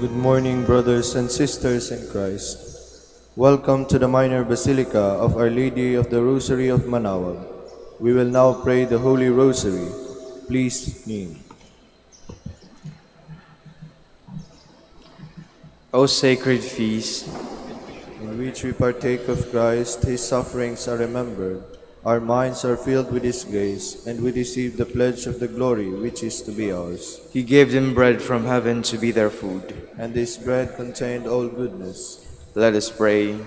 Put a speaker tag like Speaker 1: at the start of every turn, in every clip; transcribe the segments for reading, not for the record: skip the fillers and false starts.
Speaker 1: Good morning, brothers and sisters in Christ. Welcome to the Minor Basilica of Our Lady of the Rosary of Manaoag. We will now pray the Holy Rosary. Please kneel.
Speaker 2: O sacred feast,
Speaker 1: In which we partake of Christ, his sufferings are remembered. Our minds are filled with his grace, and we receive the pledge of the glory which is to be ours.
Speaker 2: he gave them bread from heaven to be their food.
Speaker 1: And this bread contained all goodness.
Speaker 2: Let us pray.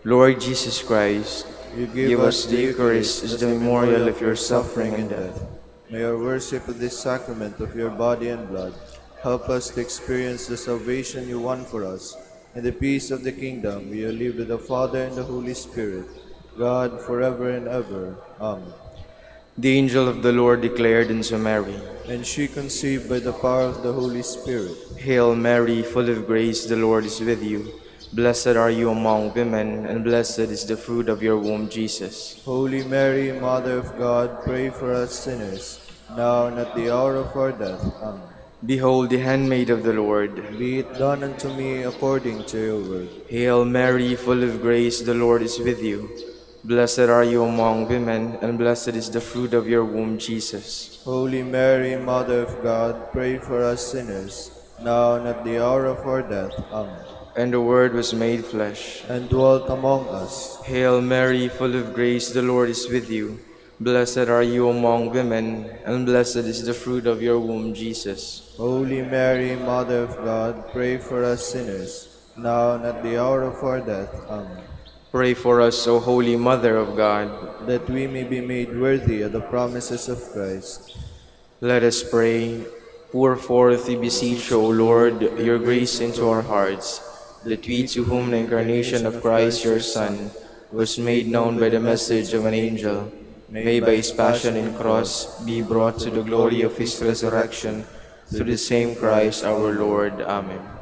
Speaker 2: Lord Jesus Christ,
Speaker 1: You
Speaker 2: give us the Eucharist as the memorial of your suffering and death.
Speaker 1: May our worship of this sacrament of your body and blood help us to experience the salvation you won for us and the peace of the kingdom we live with the Father and the Holy Spirit, God forever and ever. Amen.
Speaker 2: The angel of the Lord declared unto Mary,
Speaker 1: And she conceived by the power of the Holy Spirit.
Speaker 2: Hail Mary, full of grace, the Lord is with you. Blessed are you among women, and blessed is the fruit of your womb, Jesus.
Speaker 1: Holy Mary, Mother of God, pray for us sinners, now and at the hour of our death. Amen.
Speaker 2: Behold the handmaid of the Lord.
Speaker 1: Be it done unto me according to your word.
Speaker 2: Hail Mary, full of grace, the Lord is with you. Blessed are you among women, and blessed is the fruit of your womb, Jesus.
Speaker 1: Holy Mary, Mother of God, pray for us sinners, now and at the hour of our death. Amen.
Speaker 2: And the Word was made flesh,
Speaker 1: and dwelt among us.
Speaker 2: Hail Mary, full of grace, the Lord is with you. Blessed are you among women, and blessed is the fruit of your womb, Jesus.
Speaker 1: Holy Mary, Mother of God, pray for us sinners, now and at the hour of our death. Amen.
Speaker 2: Pray for us, O Holy Mother of God,
Speaker 1: that we may be made worthy of the promises of Christ.
Speaker 2: Let us pray. Pour forth, we beseech, O Lord, your grace into our hearts, that we, to whom the incarnation of Christ your Son was made known by the message of an angel, may by his passion and cross be brought to the glory of his resurrection, through the same Christ our Lord. Amen.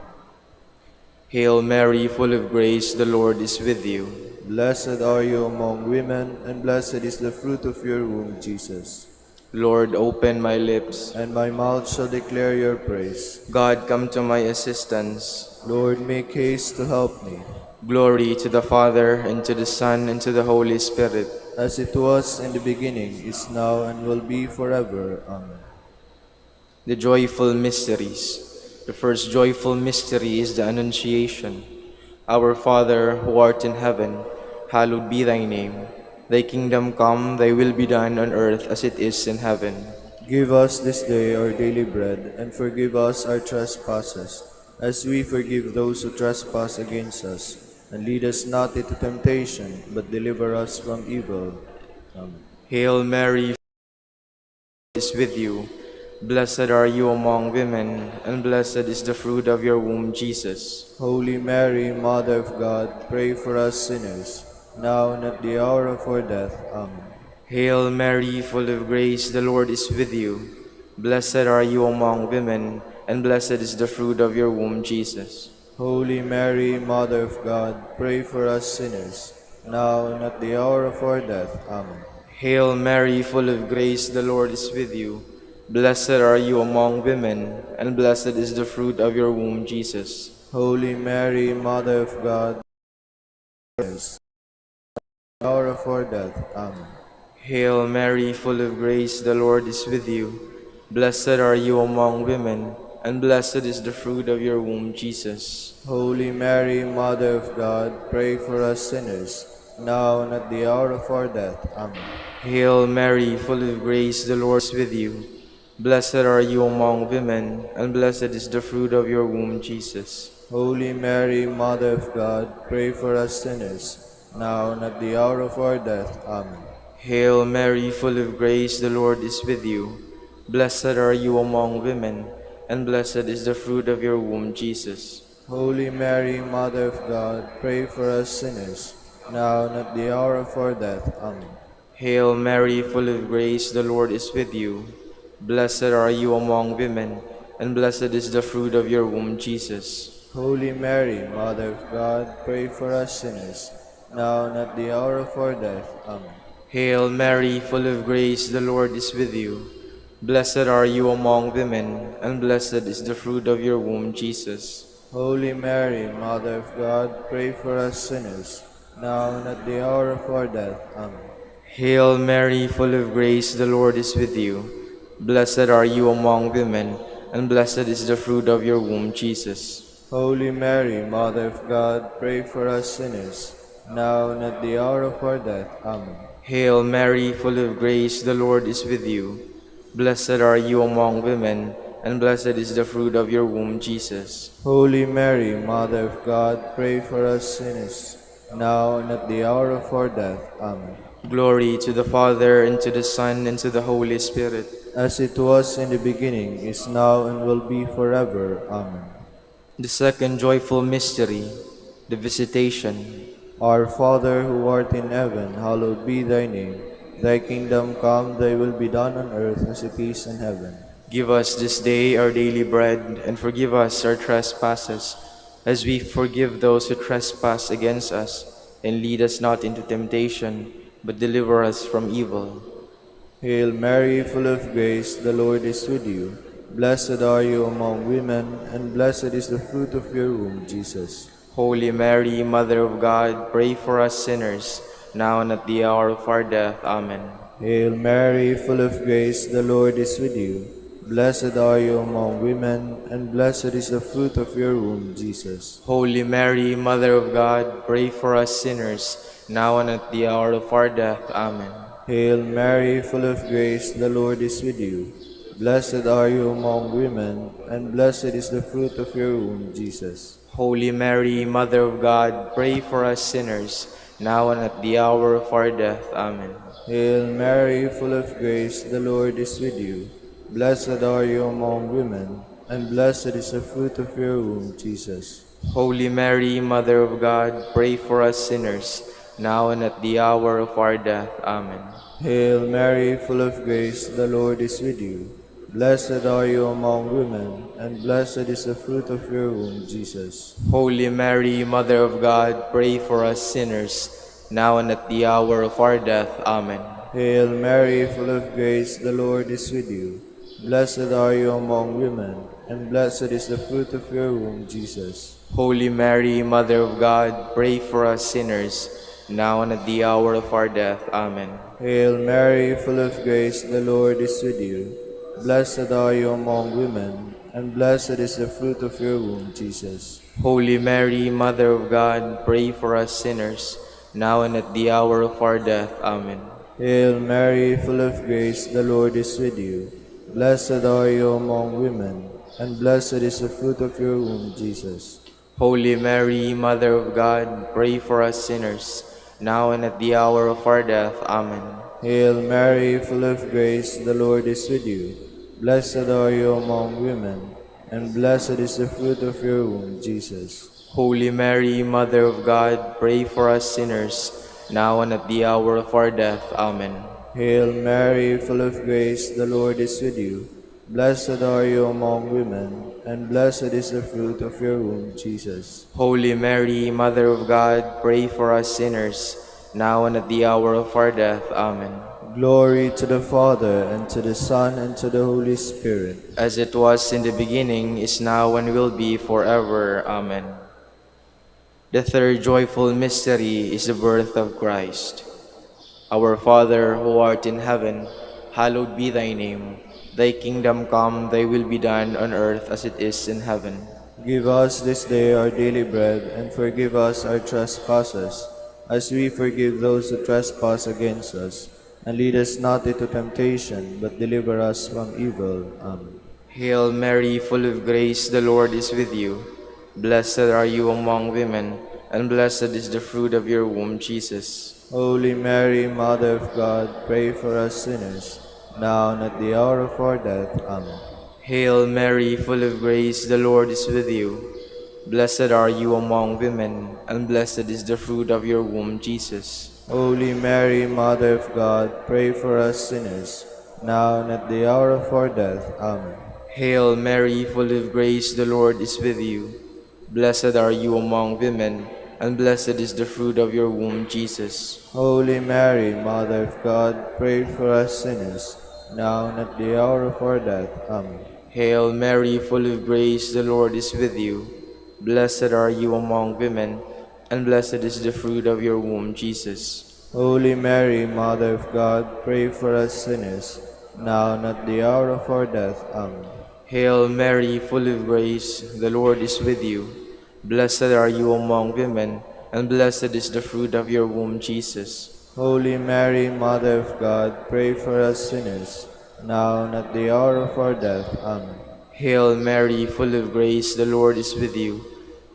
Speaker 2: Hail Mary, full of grace, the Lord is with you.
Speaker 1: Blessed are you among women, and blessed is the fruit of your womb, Jesus.
Speaker 2: Lord, open my lips,
Speaker 1: and my mouth shall declare your praise.
Speaker 2: God, come to my assistance.
Speaker 1: Lord, make haste to help me.
Speaker 2: Glory to the Father, and to the Son, and to the Holy Spirit.
Speaker 1: As it was in the beginning, is now, and will be forever. Amen.
Speaker 2: The joyful mysteries. The first joyful mystery is the Annunciation. Our Father, who art in heaven, hallowed be thy name. Thy kingdom come, thy will be done on earth as it is in heaven.
Speaker 1: Give us this day our daily bread, and forgive us our trespasses, as we forgive those who trespass against us. And lead us not into temptation, but deliver us from evil. Amen.
Speaker 2: Hail Mary, is with you. Blessed are you among women, and blessed is the fruit of your womb, Jesus.
Speaker 1: Holy Mary, Mother of God, pray for us sinners, now and at the hour of our death. Amen.
Speaker 2: Hail Mary, full of grace, the Lord is with you. Blessed are you among women, and blessed is the fruit of your womb, Jesus.
Speaker 1: Holy Mary, Mother of God, pray for us sinners, now and at the hour of our death. Amen.
Speaker 2: Hail Mary, full of grace, the Lord is with you. Blessed are you among women, and blessed is the fruit of your womb, Jesus.
Speaker 1: Holy Mary, Mother of God, pray for us, at the hour of our death. Amen.
Speaker 2: Hail Mary, full of grace, the Lord is with you. Blessed are you among women, and blessed is the fruit of your womb, Jesus.
Speaker 1: Holy Mary, Mother of God, pray for us sinners, now and at the hour of our death. Amen.
Speaker 2: Hail Mary, full of grace, the Lord is with you. Blessed are you among women, and blessed is the fruit of your womb, Jesus.
Speaker 1: Holy Mary, Mother of God, pray for us sinners, now and at the hour of our death. Amen.
Speaker 2: Hail Mary, full of grace, the Lord is with you. Blessed are you among women, and blessed is the fruit of your womb, Jesus.
Speaker 1: Holy Mary, Mother of God, pray for us sinners, now and at the hour of our death. Amen.
Speaker 2: Hail Mary, full of grace, the Lord is with you. Blessed are you among women, and blessed is the fruit of your womb, Jesus.
Speaker 1: Holy Mary, Mother of God, pray for us sinners, now and at the hour of our death. Amen.
Speaker 2: Hail Mary, full of grace, the Lord is with you. Blessed are you among women, and blessed is the fruit of your womb, Jesus.
Speaker 1: Holy Mary, Mother of God, pray for us sinners, now and at the hour of our death. Amen.
Speaker 2: Hail Mary, full of grace, the Lord is with you. Blessed are you among women, and blessed is the fruit of your womb, Jesus.
Speaker 1: Holy Mary, Mother of God, pray for us sinners, now and at the hour of our death. Amen.
Speaker 2: Hail Mary, full of grace, the Lord is with you. Blessed are you among women, and blessed is the fruit of your womb, Jesus.
Speaker 1: Holy Mary, Mother of God, pray for us sinners, now and at the hour of our death. Amen.
Speaker 2: Glory to the Father, and to the Son, and to the Holy Spirit.
Speaker 1: As it was in the beginning, is now, and will be forever. Amen.
Speaker 2: The second joyful mystery, the Visitation.
Speaker 1: Our Father, who art in heaven, hallowed be thy name. Thy kingdom come, thy will be done on earth as it is in heaven.
Speaker 2: Give us this day our daily bread, and forgive us our trespasses, as we forgive those who trespass against us. And lead us not into temptation, but deliver us from evil.
Speaker 1: Hail Mary, full of grace, the Lord is with you. Blessed are you among women, and blessed is the fruit of your womb, Jesus.
Speaker 2: Holy Mary, Mother of God, pray for us sinners, now and at the hour of our death. Amen.
Speaker 1: Hail Mary, full of grace, the Lord is with you. Blessed are you among women, and blessed is the fruit of your womb, Jesus.
Speaker 2: Holy Mary, Mother of God, pray for us sinners, now and at the hour of our death. Amen.
Speaker 1: Hail Mary, full of grace, the Lord is with you. Blessed are you among women, and blessed is the fruit of your womb, Jesus.
Speaker 2: Holy Mary, Mother of God, pray for us sinners, now and at the hour of our death. Amen.
Speaker 1: Hail Mary, full of grace, the Lord is with you. Blessed are you among women, and blessed is the fruit of your womb, Jesus.
Speaker 2: Holy Mary, Mother of God, pray for us sinners, now and at the hour of our death. Amen.
Speaker 1: Hail Mary, full of grace, the Lord is with you. Blessed are you among women, and blessed is the fruit of your womb, Jesus.
Speaker 2: Holy Mary, Mother of God, pray for us sinners, now and at the hour of our death. Amen.
Speaker 1: Hail Mary, full of grace, the Lord is with you. Blessed are you among women, and blessed is the fruit of your womb, Jesus.
Speaker 2: Holy Mary, Mother of God, pray for us sinners, now and at the hour of our death. Amen.
Speaker 1: Hail Mary, full of grace, the Lord is with you. Blessed are you among women, and blessed is the fruit of your womb, Jesus.
Speaker 2: Holy Mary, Mother of God, pray for us sinners, now and at the hour of our death. Amen.
Speaker 1: Hail Mary, full of grace, the Lord is with you. Blessed are you among women, and blessed is the fruit of your womb, Jesus.
Speaker 2: Holy Mary, Mother of God, pray for us sinners, now and at the hour of our death. Amen.
Speaker 1: Hail Mary, full of grace, the Lord is with you. Blessed are you among women, and blessed is the fruit of your womb, Jesus.
Speaker 2: Holy Mary, Mother of God, pray for us sinners, now and at the hour of our death. Amen.
Speaker 1: Hail Mary, full of grace, the Lord is with you. Blessed are you among women, and blessed is the fruit of your womb, Jesus.
Speaker 2: Holy Mary, Mother of God, pray for us sinners, now and at the hour of our death. Amen.
Speaker 1: Glory to the Father, and to the Son, and to the Holy Spirit.
Speaker 2: As it was in the beginning, is now, and will be forever. Amen. The third joyful mystery is the birth of Christ. Our Father, who art in heaven, hallowed be thy name. Thy kingdom come, thy will be done on earth as it is in heaven.
Speaker 1: Give us this day our daily bread, and forgive us our trespasses, as we forgive those who trespass against us. And lead us not into temptation, but deliver us from evil. Amen.
Speaker 2: Hail Mary, full of grace, the Lord is with you. Blessed are you among women, and blessed is the fruit of your womb, Jesus.
Speaker 1: Holy Mary, Mother of God, pray for us sinners, now and at the hour of our death. Amen.
Speaker 2: Hail Mary, full of grace, the Lord is with you. Blessed are you among women, and blessed is the fruit of your womb, Jesus.
Speaker 1: Holy Mary, Mother of God, pray for us sinners, now and at the hour of our death. Amen.
Speaker 2: Hail Mary, full of grace, the Lord is with you. Blessed are you among women, and blessed is the fruit of your womb, Jesus.
Speaker 1: Holy Mary, Mother of God, pray for us sinners, now and at the hour of our death. Amen.
Speaker 2: Hail Mary, full of grace, the Lord is with you. Blessed are you among women, and blessed is the fruit of your womb, Jesus.
Speaker 1: Holy Mary, Mother of God, pray for us sinners, now and at the hour of our death. Amen.
Speaker 2: Hail Mary, full of grace, the Lord is with you. Blessed are you among women, and blessed is the fruit of your womb, Jesus.
Speaker 1: Holy Mary, Mother of God, pray for us sinners, now and at the hour of our death. Amen.
Speaker 2: Hail Mary, full of grace, the Lord is with you.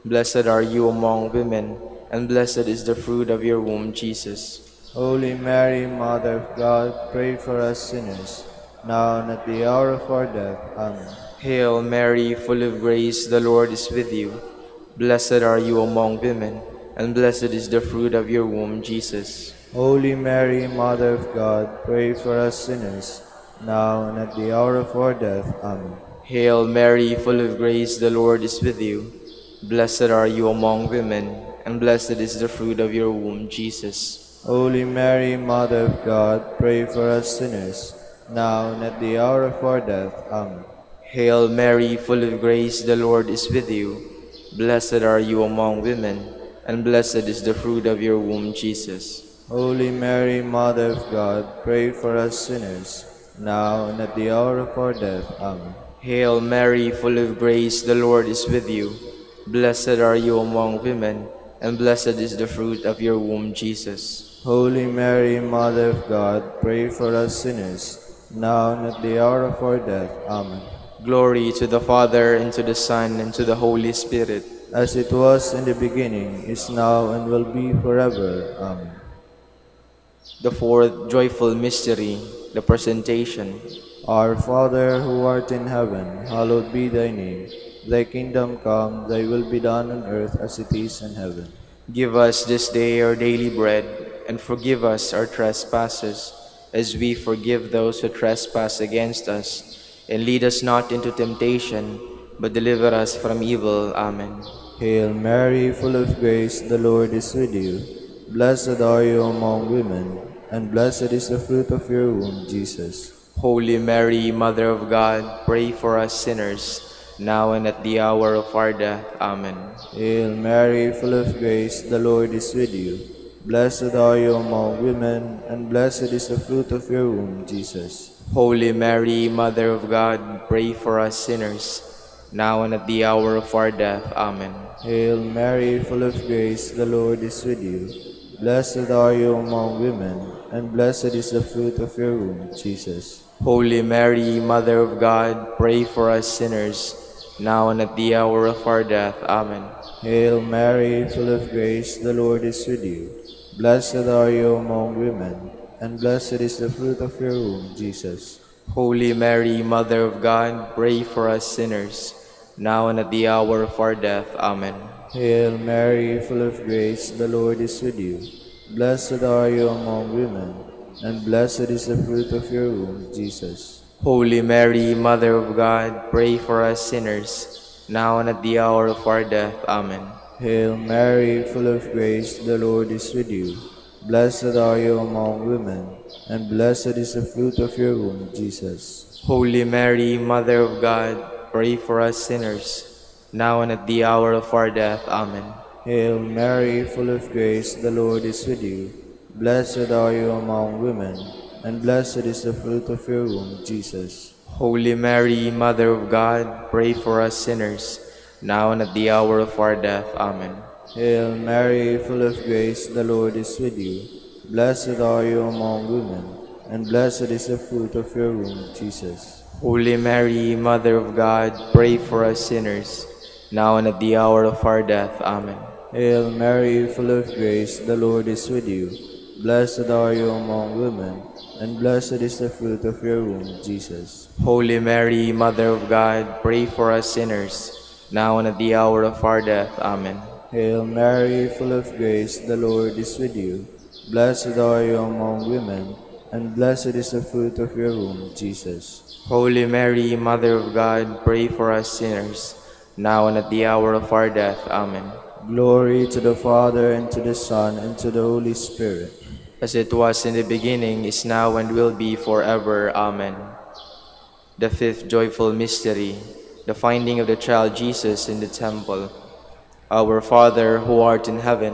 Speaker 2: Blessed are you among women, and blessed is the fruit of your womb, Jesus.
Speaker 1: Holy Mary, Mother of God, pray for us sinners, now and at the hour of our death. Amen.
Speaker 2: Hail Mary, full of grace, the Lord is with you. Blessed are you among women, and blessed is the fruit of your womb, Jesus.
Speaker 1: Holy Mary, Mother of God, pray for us sinners, now and at the hour of our death. Amen.
Speaker 2: Hail Mary, full of grace, the Lord is with you. Blessed are you among women, and blessed is the fruit of your womb, Jesus.
Speaker 1: Holy Mary, Mother of God, pray for us sinners, now and at the hour of our death. Amen.
Speaker 2: Hail Mary, full of grace, the Lord is with you. Blessed are you among women, and blessed is the fruit of your womb, Jesus.
Speaker 1: Holy Mary, Mother of God, pray for us sinners, now and at the hour of our death. Amen.
Speaker 2: Hail Mary, full of grace, the Lord is with you. Blessed are you among women, and blessed is the fruit of your womb, Jesus.
Speaker 1: Holy Mary, Mother of God, pray for us sinners, now and at the hour of our death. Amen.
Speaker 2: Glory to the Father, and to the Son, and to the Holy Spirit.
Speaker 1: As it was in the beginning, is now, and will be forever. Amen.
Speaker 2: The fourth joyful mystery, the Presentation.
Speaker 1: Our Father, who art in heaven, hallowed be thy name. Thy kingdom come, thy will be done on earth as it is in heaven.
Speaker 2: Give us this day our daily bread, and forgive us our trespasses, as we forgive those who trespass against us. And lead us not into temptation, but deliver us from evil. Amen.
Speaker 1: Hail Mary, full of grace, the Lord is with you. Blessed are you among women, and blessed is the fruit of your womb, Jesus.
Speaker 2: Holy Mary, Mother of God, pray for us sinners, now and at the hour of our death. Amen.
Speaker 1: Hail Mary, full of grace, the Lord is with you. Blessed are you among women, and blessed is the fruit of your womb, Jesus.
Speaker 2: Holy Mary, Mother of God, pray for us sinners, now and at the hour of our death. Amen.
Speaker 1: Hail Mary, full of grace, the Lord is with you. Blessed are you among women, and blessed is the fruit of your womb, Jesus.
Speaker 2: Holy Mary, Mother of God, pray for us sinners, now and at the hour of our death. Amen.
Speaker 1: Hail Mary, full of grace, the Lord is with you. Blessed are you among women, and blessed is the fruit of your womb, Jesus.
Speaker 2: Holy Mary, Mother of God, pray for us sinners, now and at the hour of our death. Amen.
Speaker 1: Hail Mary, full of grace, the Lord is with you. Blessed are you among women, and blessed is the fruit of your womb, Jesus.
Speaker 2: Holy Mary, Mother of God, pray for us sinners, now and at the hour of our death. Amen.
Speaker 1: Hail Mary, full of grace, the Lord is with you. Blessed are you among women, and blessed is the fruit of your womb, Jesus.
Speaker 2: Holy Mary, Mother of God, pray for us sinners, now and at the hour of our death. Amen.
Speaker 1: Hail Mary, full of grace, the Lord is with you. Blessed are you among women, and blessed is the fruit of your womb, Jesus.
Speaker 2: Holy Mary, Mother of God, pray for us sinners, now and at the hour of our death. Amen.
Speaker 1: Hail Mary, full of grace, the Lord is with you. Blessed are you among women, and blessed is the fruit of your womb, Jesus.
Speaker 2: Holy Mary, Mother of God, pray for us sinners, now and at the hour of our death. Amen.
Speaker 1: Hail Mary, full of grace, the Lord is with you. Blessed are you among women, and blessed is the fruit of your womb, Jesus.
Speaker 2: Holy Mary, Mother of God, pray for us sinners, now and at the hour of our death. Amen.
Speaker 1: Hail Mary, full of grace, the Lord is with you. Blessed are you among women, and blessed is the fruit of your womb, Jesus.
Speaker 2: Holy Mary, Mother of God, pray for us sinners, now and at the hour of our death. Amen.
Speaker 1: Glory to the Father, and to the Son, and to the Holy Spirit.
Speaker 2: As it was in the beginning, is now, and will be forever. Amen. The fifth joyful mystery, the finding of the child Jesus in the temple. Our Father, who art in heaven,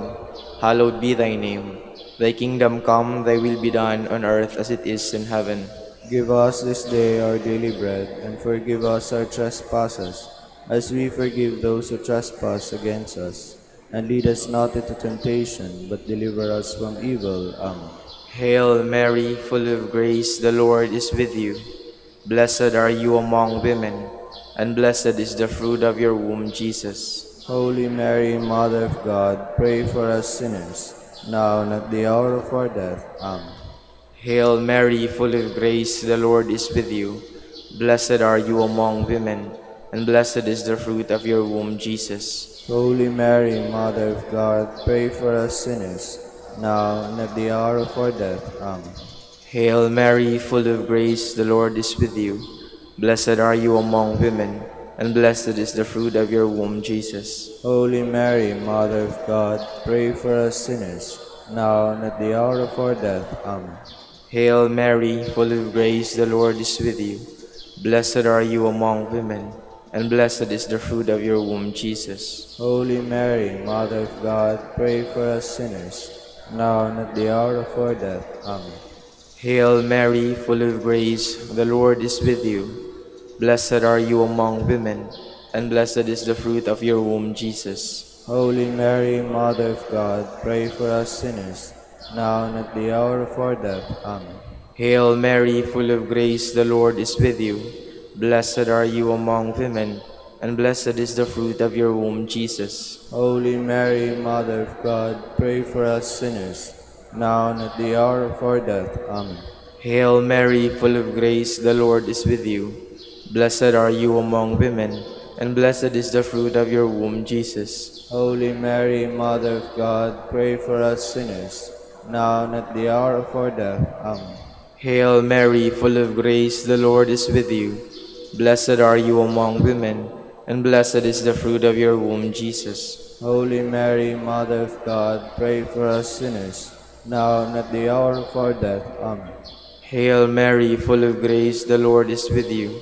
Speaker 2: hallowed be thy name. Thy kingdom come, thy will be done on earth as it is in heaven.
Speaker 1: Give us this day our daily bread, and forgive us our trespasses, as we forgive those who trespass against us. And lead us not into temptation, but deliver us from evil. Amen.
Speaker 2: Hail Mary, full of grace, the Lord is with you. Blessed are you among women, and blessed is the fruit of your womb, Jesus.
Speaker 1: Holy Mary, Mother of God, pray for us sinners, now and at the hour of our death. Amen.
Speaker 2: Hail Mary, full of grace, the Lord is with you. Blessed are you among women, and blessed is the fruit of your womb, Jesus.
Speaker 1: Holy Mary, Mother of God, pray for us sinners, now and at the hour of our death. Amen.
Speaker 2: Hail Mary, full of grace, the Lord is with you. Blessed are you among women, and blessed is the fruit of your womb, Jesus.
Speaker 1: Holy Mary, Mother of God, pray for us sinners, now and at the hour of our death. Amen.
Speaker 2: Hail Mary, full of grace, the Lord is with you. Blessed are you among women, and blessed is the fruit of your womb, Jesus.
Speaker 1: Holy Mary, Mother of God, pray for us sinners, now and at the hour of our death. Amen.
Speaker 2: Hail Mary, full of grace, the Lord is with you. Blessed are you among women, and blessed is the fruit of your womb, Jesus.
Speaker 1: Holy Mary, Mother of God, pray for us sinners, now and at the hour of our death. Amen.
Speaker 2: Hail Mary, full of grace, the Lord is with you. Blessed are you among women, and blessed is the fruit of your womb, Jesus.
Speaker 1: Holy Mary, Mother of God, pray for us sinners, now and at the hour of our death. Amen.
Speaker 2: Hail Mary, full of grace, the Lord is with you. Blessed are you among women, and blessed is the fruit of your womb, Jesus.
Speaker 1: Holy Mary, Mother of God, pray for us sinners, now and at the hour of our death. Amen.
Speaker 2: Hail Mary, full of grace, the Lord is with you. Blessed are you among women, and blessed is the fruit of your womb, Jesus.
Speaker 1: Holy Mary, Mother of God, pray for us sinners, now and at the hour of our death. Amen.
Speaker 2: Hail Mary, full of grace, the Lord is with you.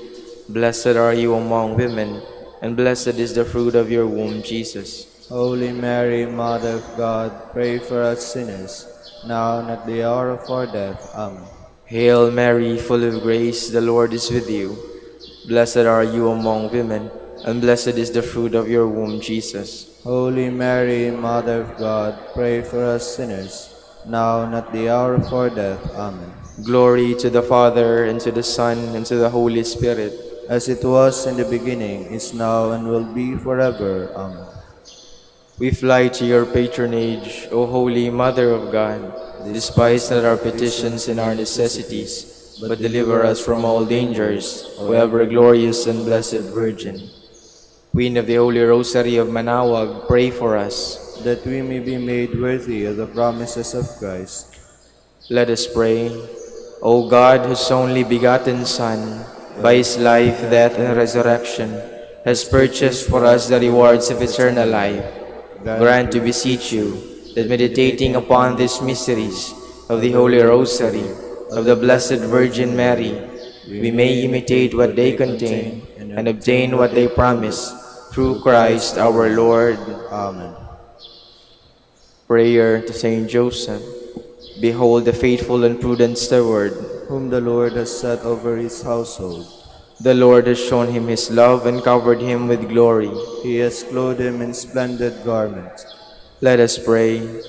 Speaker 2: Blessed are you among women, and blessed is the fruit of your womb, Jesus.
Speaker 1: Holy Mary, Mother of God, pray for us sinners, now and at the hour of our death. Amen.
Speaker 2: Hail Mary, full of grace, the Lord is with you. Blessed are you among women, and blessed is the fruit of your womb, Jesus.
Speaker 1: Holy Mary, Mother of God, pray for us sinners, now and at the hour of our death. Amen.
Speaker 2: Glory to the Father, and to the Son, and to the Holy Spirit,
Speaker 1: as it was in the beginning, is now, and will be forever. Amen.
Speaker 2: We fly to your patronage, O Holy Mother of God. Despise not our petitions and our necessities, but deliver us from all dangers, O ever glorious and blessed Virgin. Queen of the Holy Rosary of Manaoag, pray for us,
Speaker 1: that we may be made worthy of the promises of Christ.
Speaker 2: Let us pray. O God, whose only begotten Son, by his life, death, and resurrection, has purchased for us the rewards of eternal life, grant, we beseech you, that meditating upon these mysteries of the Holy Rosary of the Blessed Virgin Mary, we may imitate what they contain and obtain what they promise, through Christ our Lord.
Speaker 1: Amen.
Speaker 2: Prayer to Saint Joseph. Behold the faithful and prudent steward,
Speaker 1: whom the Lord has set over his household.
Speaker 2: The Lord has shown him his love and covered him with glory.
Speaker 1: He has clothed him in splendid garments.
Speaker 2: Let us pray.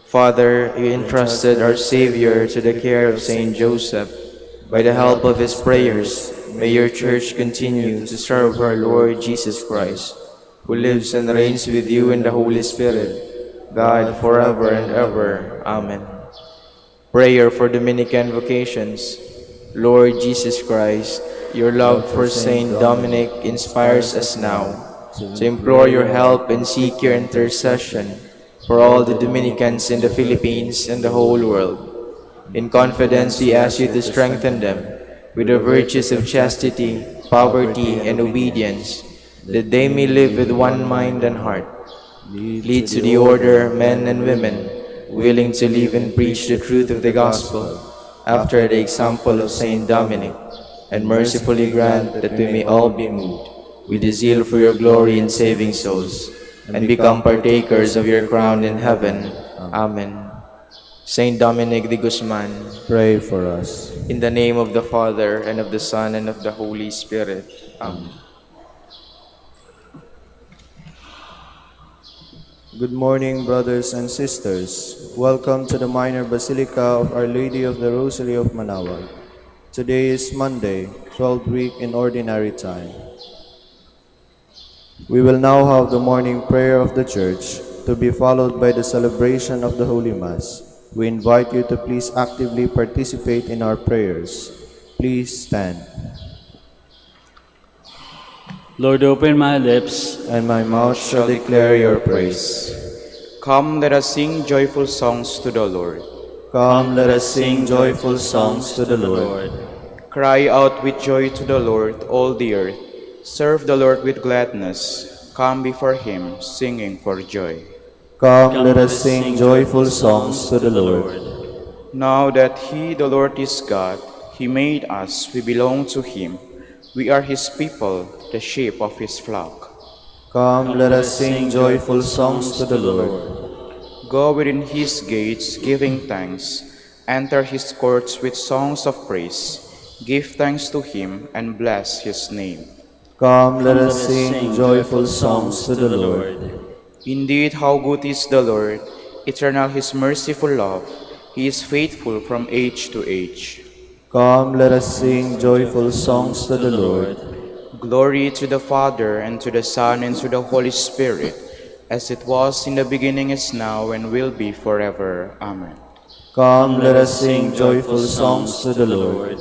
Speaker 2: Father, you entrusted our Savior to the care of Saint Joseph. By the help of his prayers, may your Church continue to serve our Lord Jesus Christ, who lives and reigns with you in the Holy Spirit, God, forever and ever. Amen. Prayer for Dominican vocations. Lord Jesus Christ, your love for Saint Dominic inspires us now to implore your help and seek your intercession for all the Dominicans in the Philippines and the whole world. In confidence, we ask you to strengthen them with the virtues of chastity, poverty, and obedience, that they may live with one mind and heart. Lead to the order men and women willing to live and preach the truth of the gospel after the example of Saint Dominic, and mercifully grant that we may all be moved with the zeal for your glory in saving souls. and become partakers of your crown in heaven. Amen. Saint Dominic de Guzman,
Speaker 1: Pray for us.
Speaker 2: in the name of the Father, and of the Son, and of the Holy Spirit. Amen.
Speaker 1: Good morning, brothers and sisters. Welcome to the Minor Basilica of Our Lady of the Rosary of Manaoag. Today is Monday, 12th week in Ordinary Time. We will now have the morning prayer of the Church, to be followed by the celebration of the Holy Mass. We invite you to please actively participate in our prayers. Please stand.
Speaker 3: Lord, open my lips,
Speaker 1: And my mouth shall declare your praise.
Speaker 2: Come, let us sing joyful songs to the Lord.
Speaker 1: Come, let us sing joyful songs to the Lord.
Speaker 2: Cry out with joy to the Lord, all the earth. Serve the Lord with gladness. Come before him, singing for joy.
Speaker 1: Come, let us sing joyful songs to the Lord.
Speaker 2: Now that he, the Lord, is God, he made us, we belong to him. We are his people, the sheep of his flock.
Speaker 1: Come, let us sing joyful songs to the Lord.
Speaker 2: Go within his gates, giving thanks. Enter his courts with songs of praise. Give thanks to him and bless his name.
Speaker 1: Come, let us sing joyful songs to the Lord.
Speaker 2: Indeed, how good is the Lord! Eternal his merciful love. He is faithful from age to age.
Speaker 1: Come, let us sing joyful songs to the Lord.
Speaker 2: Glory to the Father, and to the Son, and to the Holy Spirit, as it was in the beginning, is now, and will be forever. Amen.
Speaker 1: Come, let us sing joyful songs to the Lord.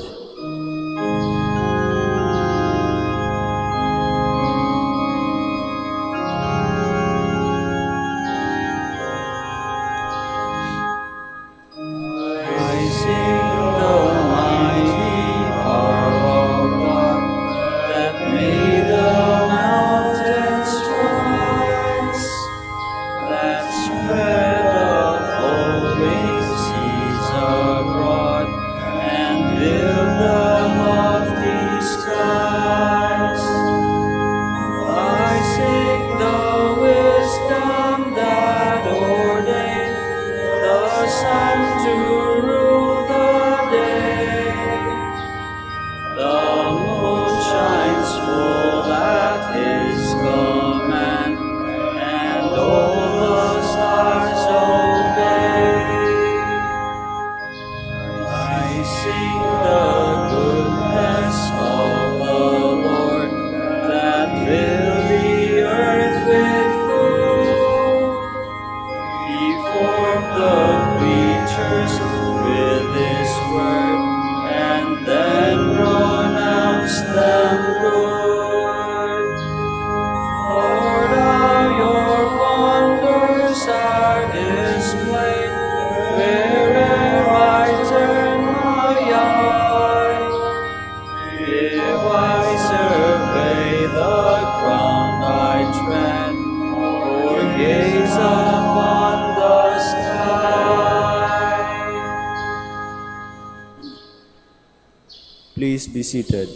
Speaker 1: Please be seated.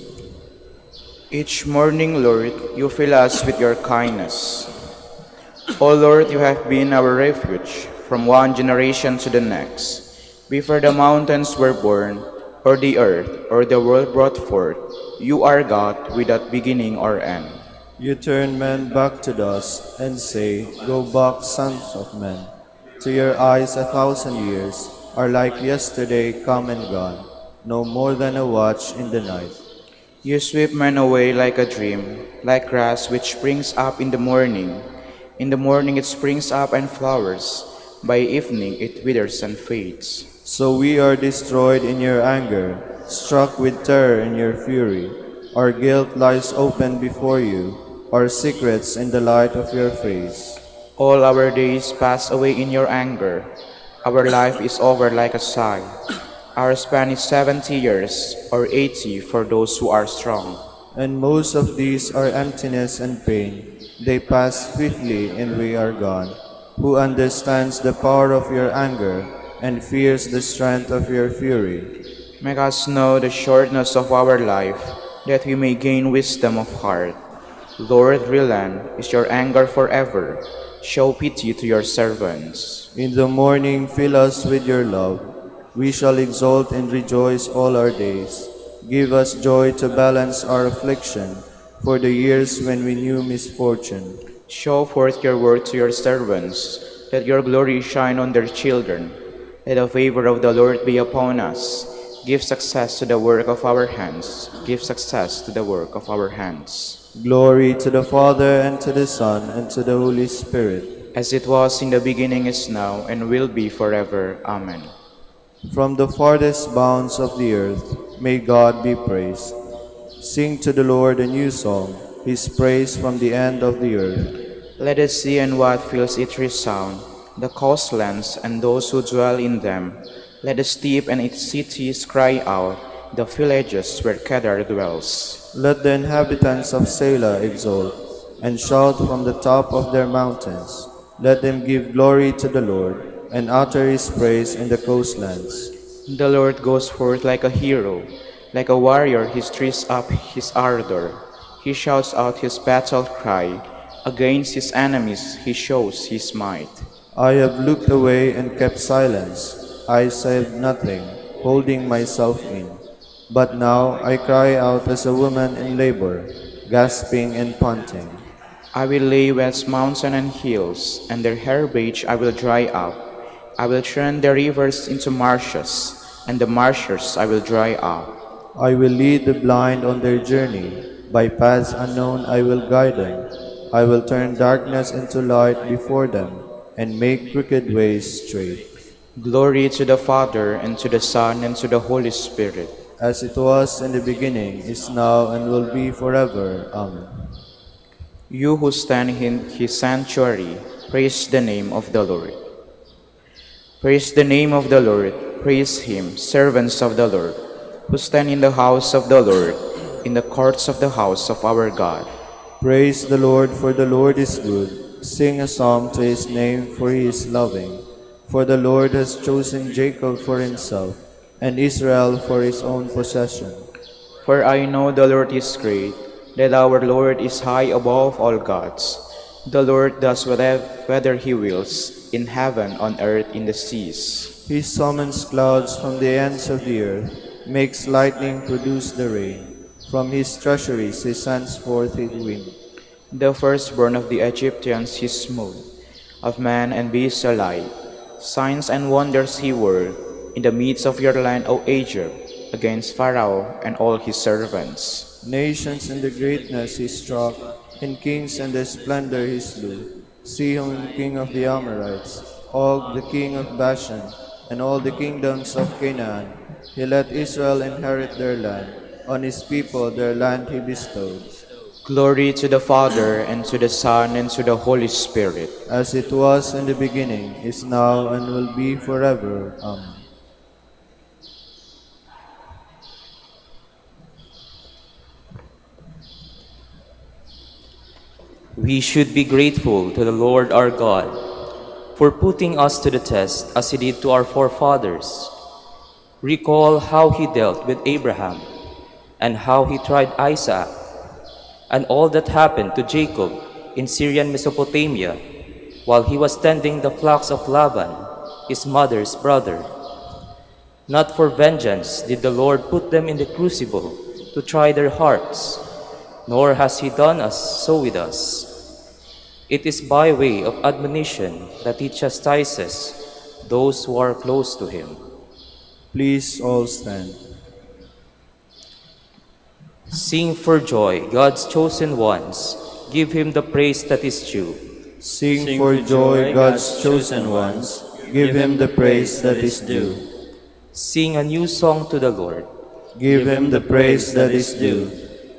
Speaker 2: Each morning, Lord, you fill us with your kindness. O Lord, you have been our refuge from one generation to the next. Before the mountains were born, or the earth, or the world brought forth, you are God without beginning or end.
Speaker 1: You turn men back to dust and say, Go back, sons of men. To your eyes 1,000 years are like yesterday come and gone, no more than a watch in the night.
Speaker 2: You sweep men away like a dream, like grass which springs up in the morning. In the morning it springs up and flowers. By evening it withers and fades.
Speaker 1: So we are destroyed in your anger, struck with terror in your fury. Our guilt lies open before you, our secrets in the light of your face.
Speaker 2: All our days pass away in your anger. Our life is over like a sigh. Our span is 70 years, or 80 for those who are strong.
Speaker 1: And most of these are emptiness and pain. They pass swiftly and we are gone. Who understands the power of your anger and fears the strength of your fury?
Speaker 2: Make us know the shortness of our life, that we may gain wisdom of heart. Lord, relent, is your anger forever? Show pity to your servants.
Speaker 1: In the morning fill us with your love. We shall exult and rejoice all our days. Give us joy to balance our affliction for the years when we knew misfortune.
Speaker 2: Show forth your word to your servants. Let your glory shine on their children. Let the favor of the Lord be upon us. Give success to the work of our hands. Give success to the work of our hands.
Speaker 1: Glory to the Father, and to the Son, and to the Holy Spirit.
Speaker 2: As it was in the beginning, is now, and will be forever. Amen.
Speaker 1: From the farthest bounds of the earth, may God be praised. Sing to the Lord a new song, His praise from the end of the earth.
Speaker 2: Let us see and what fills it resound, the coastlands and those who dwell in them. Let the steep and its cities cry out, the villages where Kedar dwells.
Speaker 1: Let the inhabitants of Selah exult, and shout from the top of their mountains. Let them give glory to the Lord, and utter His praise in the coastlands.
Speaker 2: The Lord goes forth like a hero, like a warrior he stirs up his ardor. He shouts out his battle cry, against his enemies he shows his might.
Speaker 1: I have looked away and kept silence. I said nothing, holding myself in. But now I cry out as a woman in labor, gasping and panting.
Speaker 2: I will lay waste mountains and hills, and their herbage I will dry up. I will turn the rivers into marshes, and the marshes I will dry up.
Speaker 1: I will lead the blind on their journey. By paths unknown I will guide them. I will turn darkness into light before them, and make crooked ways straight.
Speaker 2: Glory to the Father, and to the Son, and to the Holy Spirit.
Speaker 1: As it was in the beginning, is now, and will be forever. Amen.
Speaker 2: You who stand in his sanctuary, praise the name of the Lord. Praise the name of the Lord, praise him, servants of the Lord, who stand in the house of the Lord, in the courts of the house of our God.
Speaker 1: Praise the Lord, for the Lord is good. Sing a psalm to his name, for he is loving. For the Lord has chosen Jacob for himself, and Israel for his own possession.
Speaker 2: For I know the Lord is great, that our Lord is high above all gods. The Lord does whatever he wills, in heaven, on earth, in the seas.
Speaker 1: He summons clouds from the ends of the earth, makes lightning produce the rain. From his treasuries he sends forth his wind.
Speaker 2: The firstborn of the Egyptians he smote, of man and beast alike. Signs and wonders he worked in the midst of your land, O Egypt, against Pharaoh and all his servants.
Speaker 1: Nations in the greatness he struck, and kings in the splendor he slew. Sihon, king of the Amorites, Og, the king of Bashan, and all the kingdoms of Canaan. He let Israel inherit their land. On his people their land he bestowed.
Speaker 2: Glory to the Father, and to the Son, and to the Holy Spirit.
Speaker 1: As it was in the beginning, is now, and will be forever. Amen.
Speaker 4: We should be grateful to the Lord our God for putting us to the test as he did to our forefathers. Recall how he dealt with Abraham and how he tried Isaac and all that happened to Jacob in Syrian Mesopotamia while he was tending the flocks of Laban, his mother's brother. Not for vengeance did the Lord put them in the crucible to try their hearts, nor has he done so with us. It is by way of admonition that he chastises those who are close to him.
Speaker 1: Please all stand.
Speaker 4: Sing for joy, God's chosen ones. Give him the praise that is due.
Speaker 1: Sing for joy, God's chosen ones. Give him the praise that is due.
Speaker 4: Sing a new song to the Lord.
Speaker 1: Give him the praise that is due.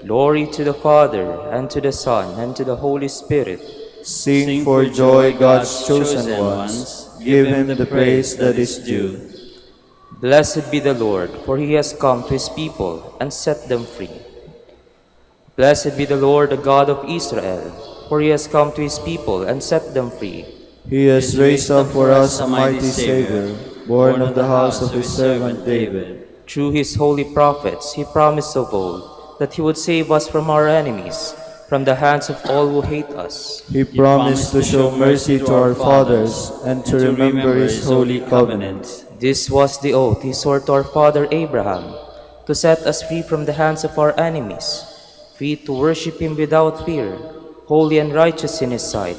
Speaker 4: Glory to the Father, and to the Son, and to the Holy Spirit.
Speaker 1: Sing for joy, God's chosen ones. Give him the praise that is due.
Speaker 4: Blessed be the Lord, for he has come to his people and set them free. Blessed be the Lord, the God of Israel, for he has come to his people and set them free.
Speaker 1: He has raised up for us a mighty Savior, born of the house of his servant David.
Speaker 4: Through his holy prophets he promised of old that he would save us from our enemies from the hands of all who hate us.
Speaker 1: He promised to show mercy to our fathers and to remember his holy covenant.
Speaker 4: This was the oath he swore to our father Abraham, to set us free from the hands of our enemies, free to worship him without fear, holy and righteous in his sight,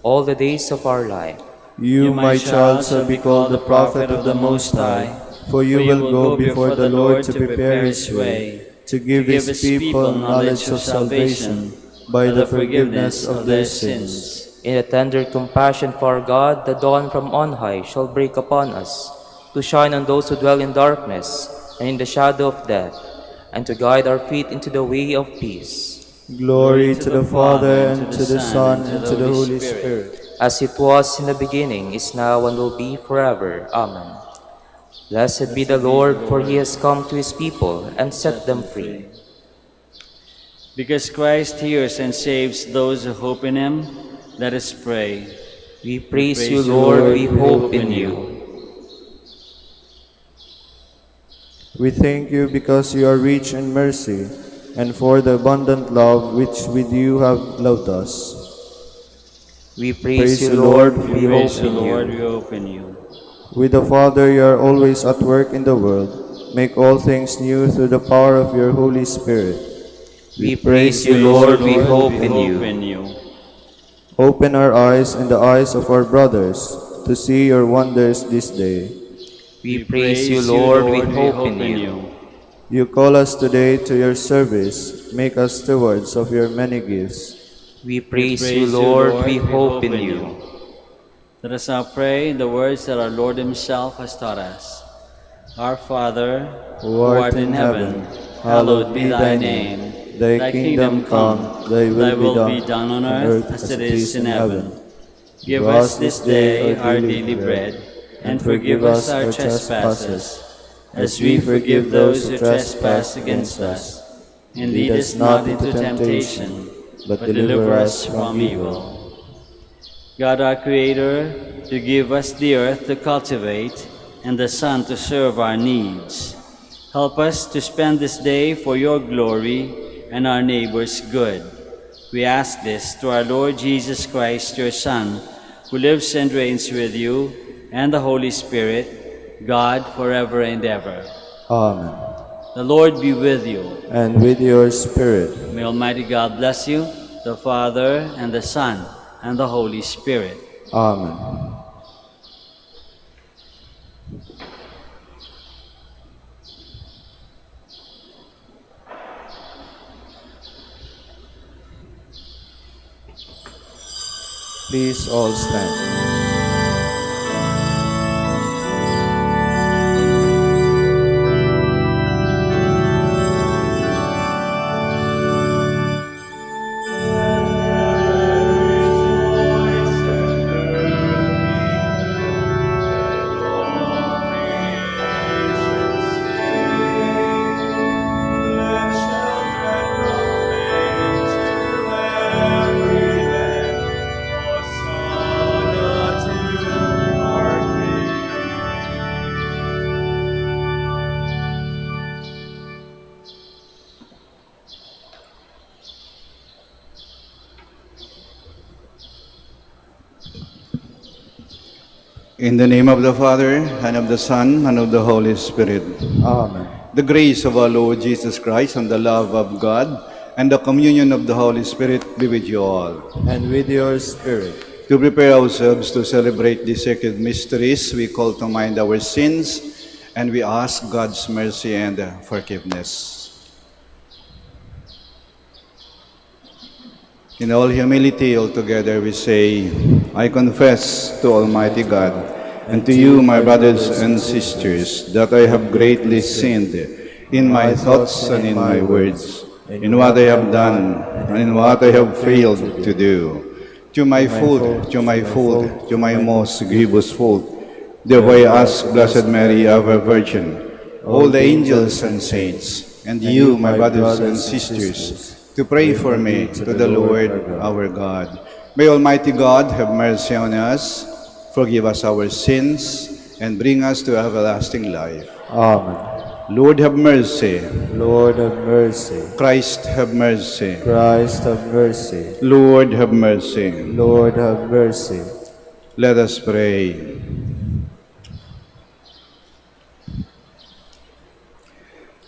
Speaker 4: all the days of our life.
Speaker 1: You, my child, shall be called the prophet of the Most High, for you will go before the Lord to prepare his way, to give his people knowledge of salvation by the forgiveness of their sins.
Speaker 4: In a tender compassion for God, the dawn from on high shall break upon us, to shine on those who dwell in darkness and in the shadow of death, and to guide our feet into the way of peace.
Speaker 1: Glory to the Father, and to the Son, and to the Holy Spirit.
Speaker 4: As it was in the beginning, is now, and will be forever. Amen. Blessed be the Lord, for he has come to his people and set them free.
Speaker 3: Because Christ hears and saves those who hope in him, let us pray.
Speaker 4: We praise you, Lord, we hope in you.
Speaker 1: We thank you because you are rich in mercy, and for the abundant love which with you have loved us.
Speaker 4: We praise you, Lord, we hope in
Speaker 3: Lord,
Speaker 4: you.
Speaker 3: we hope in you.
Speaker 1: With the Father, you are always at work in the world. Make all things new through the power of your Holy Spirit.
Speaker 4: We praise you, Lord, we hope in you.
Speaker 1: Open our eyes and the eyes of our brothers to see your wonders this day.
Speaker 4: We praise you, Lord, we hope in you.
Speaker 1: You call us today to your service. Make us stewards of your many gifts.
Speaker 4: We praise you, Lord, we hope in you.
Speaker 3: Let us now pray in the words that our Lord himself has taught us. Our Father,
Speaker 1: Who art in heaven, hallowed be thy name. Thy kingdom come, thy will be done on earth as it is in heaven.
Speaker 3: Give us this day our daily bread, and forgive us our trespasses, as we forgive those who trespass against us. And lead us not into temptation, but deliver us from evil. God, our Creator, to give us the earth to cultivate and the sun to serve our needs. Help us to spend this day for your glory and our neighbor's good. We ask this through our Lord Jesus Christ, your Son, who lives and reigns with you and the Holy Spirit, God, forever and ever.
Speaker 1: Amen.
Speaker 3: The Lord be with you.
Speaker 1: And with your spirit.
Speaker 3: May Almighty God bless you, the Father, and the Son, and the Holy Spirit.
Speaker 1: Amen. Please all stand.
Speaker 5: In the name of the Father, and of the Son, and of the Holy Spirit.
Speaker 1: Amen.
Speaker 5: The grace of our Lord Jesus Christ, and the love of God, and the communion of the Holy Spirit be with you all.
Speaker 1: And with your spirit.
Speaker 5: To prepare ourselves to celebrate the sacred mysteries, we call to mind our sins, and we ask God's mercy and forgiveness. In all humility, altogether, we say, I confess to Almighty God and to you, my brothers and sisters, that I have greatly sinned in my thoughts and in my words, in what I have done and in what I have failed to do. To my fault, to my fault, to my most grievous fault. Therefore I ask Blessed Mary, ever Virgin, all the angels and saints, and you, my brothers and sisters, to pray for me to the Lord our God. May Almighty God have mercy on us, forgive us our sins, and bring us to everlasting life.
Speaker 1: Amen.
Speaker 5: Lord, have mercy.
Speaker 1: Lord, have mercy.
Speaker 5: Christ, have mercy.
Speaker 1: Christ, have mercy.
Speaker 5: Lord, have mercy.
Speaker 1: Lord, have mercy.
Speaker 5: Let us pray.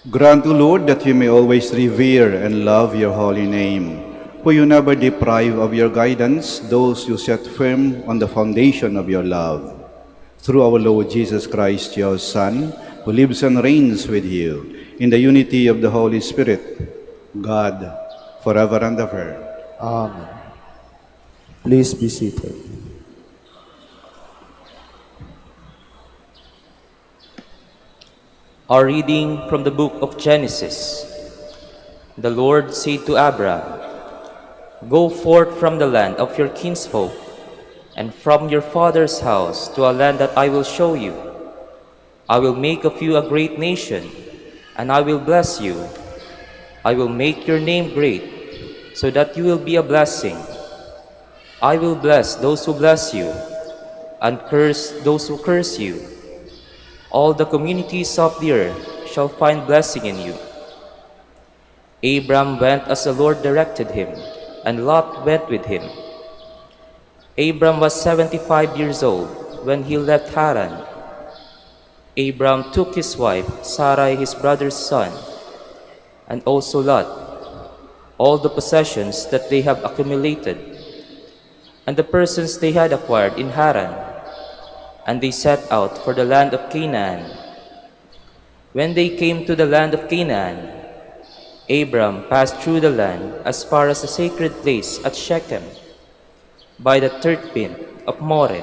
Speaker 5: Grant, O Lord, that you may always revere and love your holy name, for you never deprive of your guidance those you set firm on the foundation of your love. Through our Lord Jesus Christ, your Son, who lives and reigns with you in the unity of the Holy Spirit, God, forever and ever.
Speaker 1: Amen. Please be seated.
Speaker 4: A reading from the book of Genesis. The Lord said to Abram, "Go forth from the land of your kinsfolk, and from your father's house to a land that I will show you. I will make of you a great nation, and I will bless you. I will make your name great, so that you will be a blessing. I will bless those who bless you, and curse those who curse you. All the communities of the earth shall find blessing in you." Abram went as the Lord directed him, and Lot went with him. Abram was 75 years old when he left Haran. Abram took his wife, Sarai his brother's son, and also Lot, all the possessions that they have accumulated, and the persons they had acquired in Haran, and they set out for the land of Canaan. When they came to the land of Canaan, Abram passed through the land as far as the sacred place at Shechem, by the terebinth of Moreh.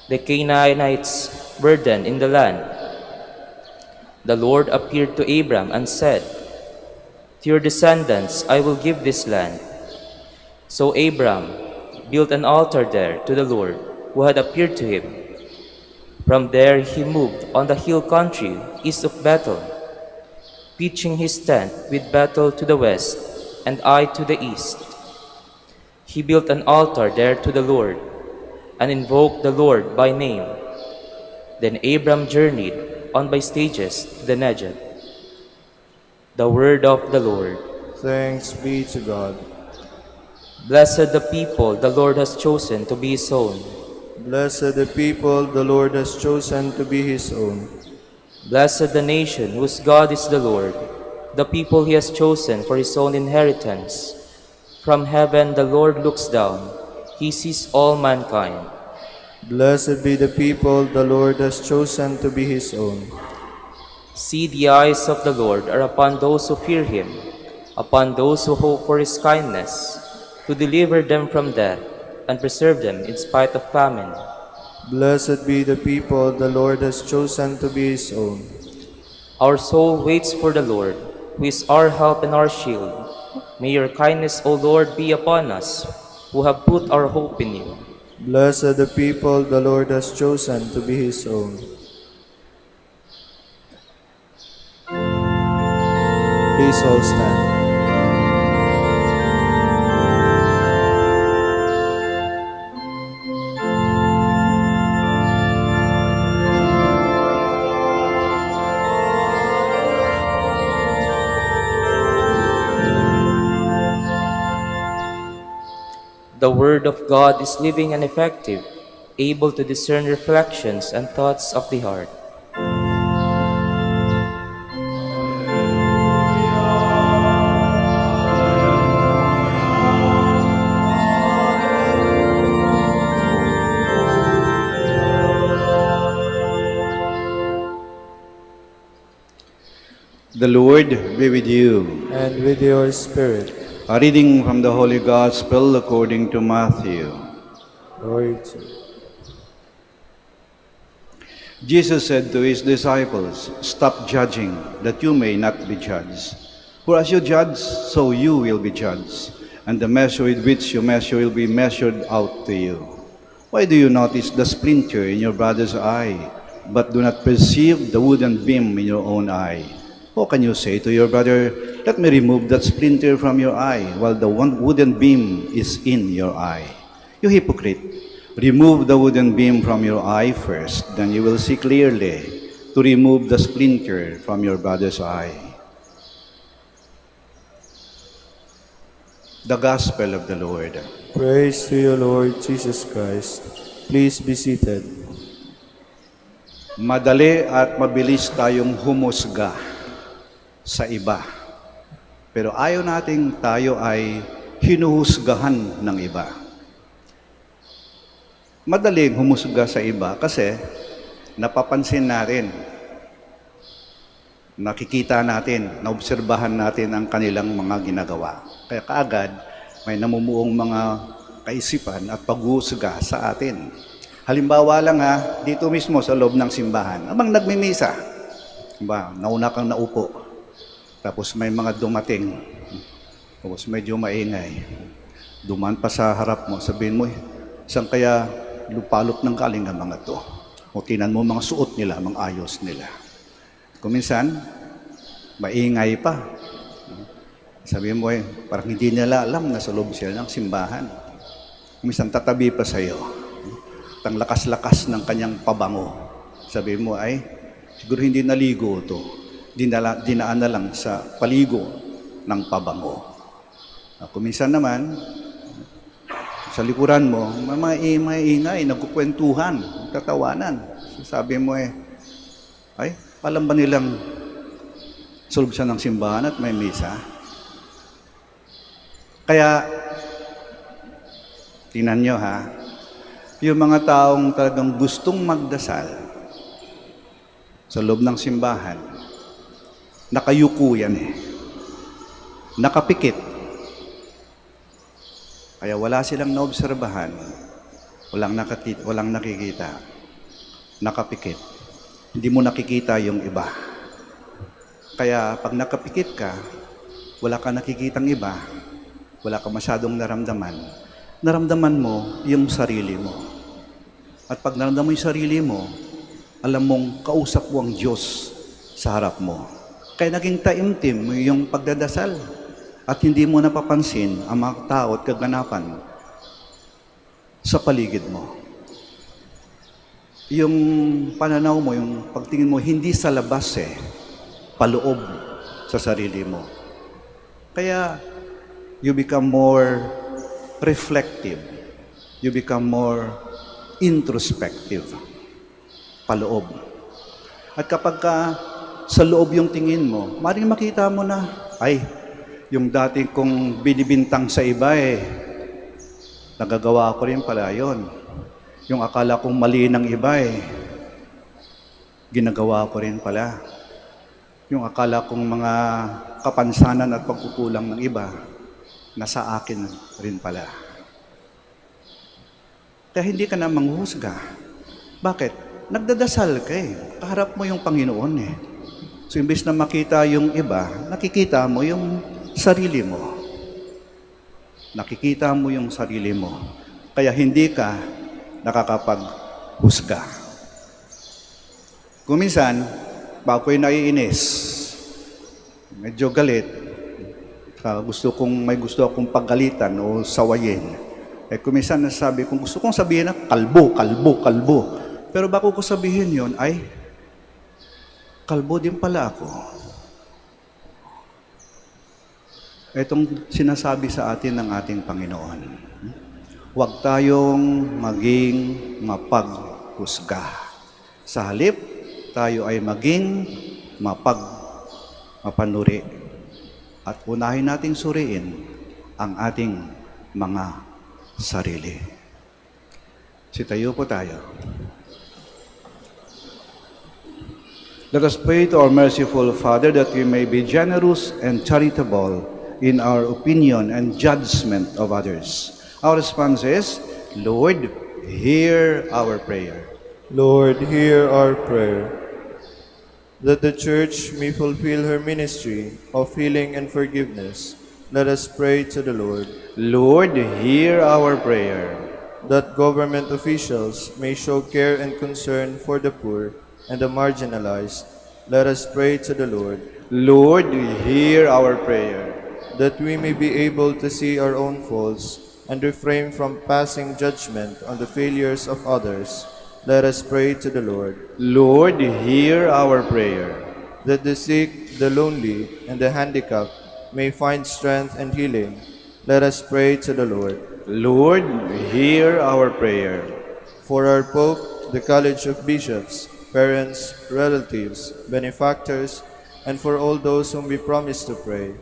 Speaker 4: The Canaanites were then in the land. The Lord appeared to Abram and said, "To your descendants I will give this land." So Abram built an altar there to the Lord, who had appeared to him. From there he moved on the hill country east of Bethel, pitching his tent with Bethel to the west and Ai to the east. He built an altar there to the Lord, and invoked the Lord by name. Then Abram journeyed on by stages to the Negev. The word of the Lord.
Speaker 1: Thanks be to God.
Speaker 4: Blessed the people the Lord has chosen to be his own.
Speaker 1: Blessed the people the Lord has chosen to be his own.
Speaker 4: Blessed the nation whose God is the Lord, the people he has chosen for his own inheritance. From heaven the Lord looks down, he sees all mankind.
Speaker 1: Blessed be the people the Lord has chosen to be his own.
Speaker 4: See, the eyes of the Lord are upon those who fear him, upon those who hope for his kindness, to deliver them from death and preserve them in spite of famine.
Speaker 1: Blessed be the people the Lord has chosen to be his own.
Speaker 4: Our soul waits for the Lord, who is our help and our shield. May your kindness, O Lord, be upon us, who have put our hope in you.
Speaker 1: Blessed the people the Lord has chosen to be his own. Please all stand.
Speaker 4: The Word of God is living and effective, able to discern reflections and thoughts of the heart.
Speaker 5: The Lord be with you.
Speaker 1: And with your spirit.
Speaker 5: A reading from the Holy Gospel according to Matthew.
Speaker 1: Glory to you.
Speaker 5: Jesus said to his disciples, "Stop judging, that you may not be judged. For as you judge, so you will be judged, and the measure with which you measure will be measured out to you. Why do you notice the splinter in your brother's eye, but do not perceive the wooden beam in your own eye? How can you say to your brother, 'Let me remove that splinter from your eye,' while the one wooden beam is in your eye? You hypocrite! Remove the wooden beam from your eye first, then you will see clearly to remove the splinter from your brother's eye. The Gospel of the Lord.
Speaker 1: Praise to you, Lord Jesus Christ. Please be seated.
Speaker 5: Madali at mabilis tayong humusga sa iba. Pero ayaw nating tayo ay hinuhusgahan ng iba. Madaling humusga sa iba kasi napapansin natin, nakikita natin, naobserbahan natin ang kanilang mga ginagawa. Kaya kaagad may namumuong mga kaisipan at paghuhusga sa atin. Halimbawa lang dito mismo sa loob ng simbahan, abang nagmimisa, nauna kang naupo, tapos may mga dumating, tapos medyo maingay, dumaan pa sa harap mo, sabihin mo, saan kaya lupalot ng galing ang mga to? O tinan mo mga suot nila, mga ayos nila. Kung minsan, maingay pa. Sabihin mo parang hindi nila alam na sa loob sila ng simbahan. Kung minsan tatabi pa sa'yo, ang lakas-lakas ng kanyang pabango. Sabihin mo siguro hindi naligo ito. Dinaan na lang sa paligo ng pabango. Kung minsan naman, sa likuran mo, maingay, nagkukwentuhan, tatawanan. Sabi mo alam ba nilang sulog siya ng simbahan at may misa? Kaya, tingnan nyo yung mga taong talagang gustong magdasal sa loob ng simbahan, nakayuko yan nakapikit. Kaya wala silang naobserbahan, walang nakikita, nakapikit. Hindi mo nakikita yung iba. Kaya pag nakapikit ka, wala ka nakikitang iba, wala ka masyadong naramdaman mo yung sarili mo. At pag naramdaman mo yung sarili mo, alam mong kausap mo ang Diyos sa harap mo. Kaya naging taimtim yung pagdadasal at hindi mo napapansin ang mga tao at kaganapan sa paligid mo. Yung pananaw mo, yung pagtingin mo, hindi sa labas paloob sa sarili mo. Kaya you become more reflective. You become more introspective. Paloob. At kapag sa loob yung tingin mo, maaaring makita mo na, yung dating kong binibintang sa iba nagagawa ko rin pala yun. Yung akala kong mali ng iba ginagawa ko rin pala. Yung akala kong mga kapansanan at pagkukulang ng iba, nasa akin rin pala. Kaya hindi ka na manghuhusga. Bakit? Nagdadasal ka Kaharap mo yung Panginoon So, imbes na makita yung iba, nakikita mo yung sarili mo. Nakikita mo yung sarili mo. Kaya hindi ka nakakapaghusga. Kung minsan, bago ko'y naiinis, medyo galit, may gusto akong paggalitan o sawayin. Kung minsan nasabi kung gusto kong sabihin na kalbo. Pero bago ko sabihin yon kalbo din pala ako. Itong sinasabi sa atin ng ating Panginoon. Huwag tayong maging mapaghusga. Sa halip, tayo ay maging mapanuri. At unahin nating suriin ang ating mga sarili. Sitayo po tayo. Let us pray to our merciful Father that we may be generous and charitable in our opinion and judgment of others. Our response is, Lord, hear our prayer.
Speaker 1: Lord, hear our prayer. That the Church may fulfill her ministry of healing and forgiveness, let us pray to the Lord.
Speaker 5: Lord, hear our prayer.
Speaker 1: That government officials may show care and concern for the poor and the marginalized, let us pray to the Lord.
Speaker 5: Lord, hear our prayer.
Speaker 1: That we may be able to see our own faults and refrain from passing judgment on the failures of others, Let us pray to the Lord.
Speaker 5: Lord, hear our prayer.
Speaker 1: That the sick, the lonely, and the handicapped may find strength and healing. Let us pray to the Lord.
Speaker 5: Lord, hear our prayer.
Speaker 1: For our Pope, the College of Bishops, parents, relatives, benefactors, and for all those whom we promise to pray,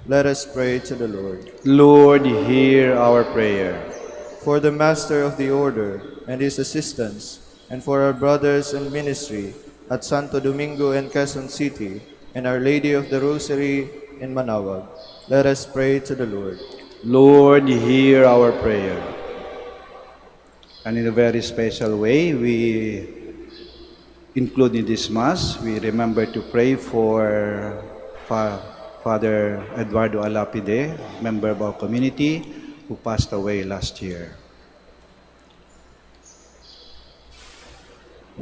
Speaker 1: let us pray to the Lord.
Speaker 5: Lord, hear our prayer.
Speaker 1: For the Master of the Order and his assistants, and for our brothers in ministry at Santo Domingo and Quezon City, and Our Lady of the Rosary in Manaoag, let us pray to the Lord.
Speaker 5: Lord, hear our prayer. And in a very special way, we include in this Mass, we remember to pray for Father Eduardo Alapide, member of our community, who passed away last year.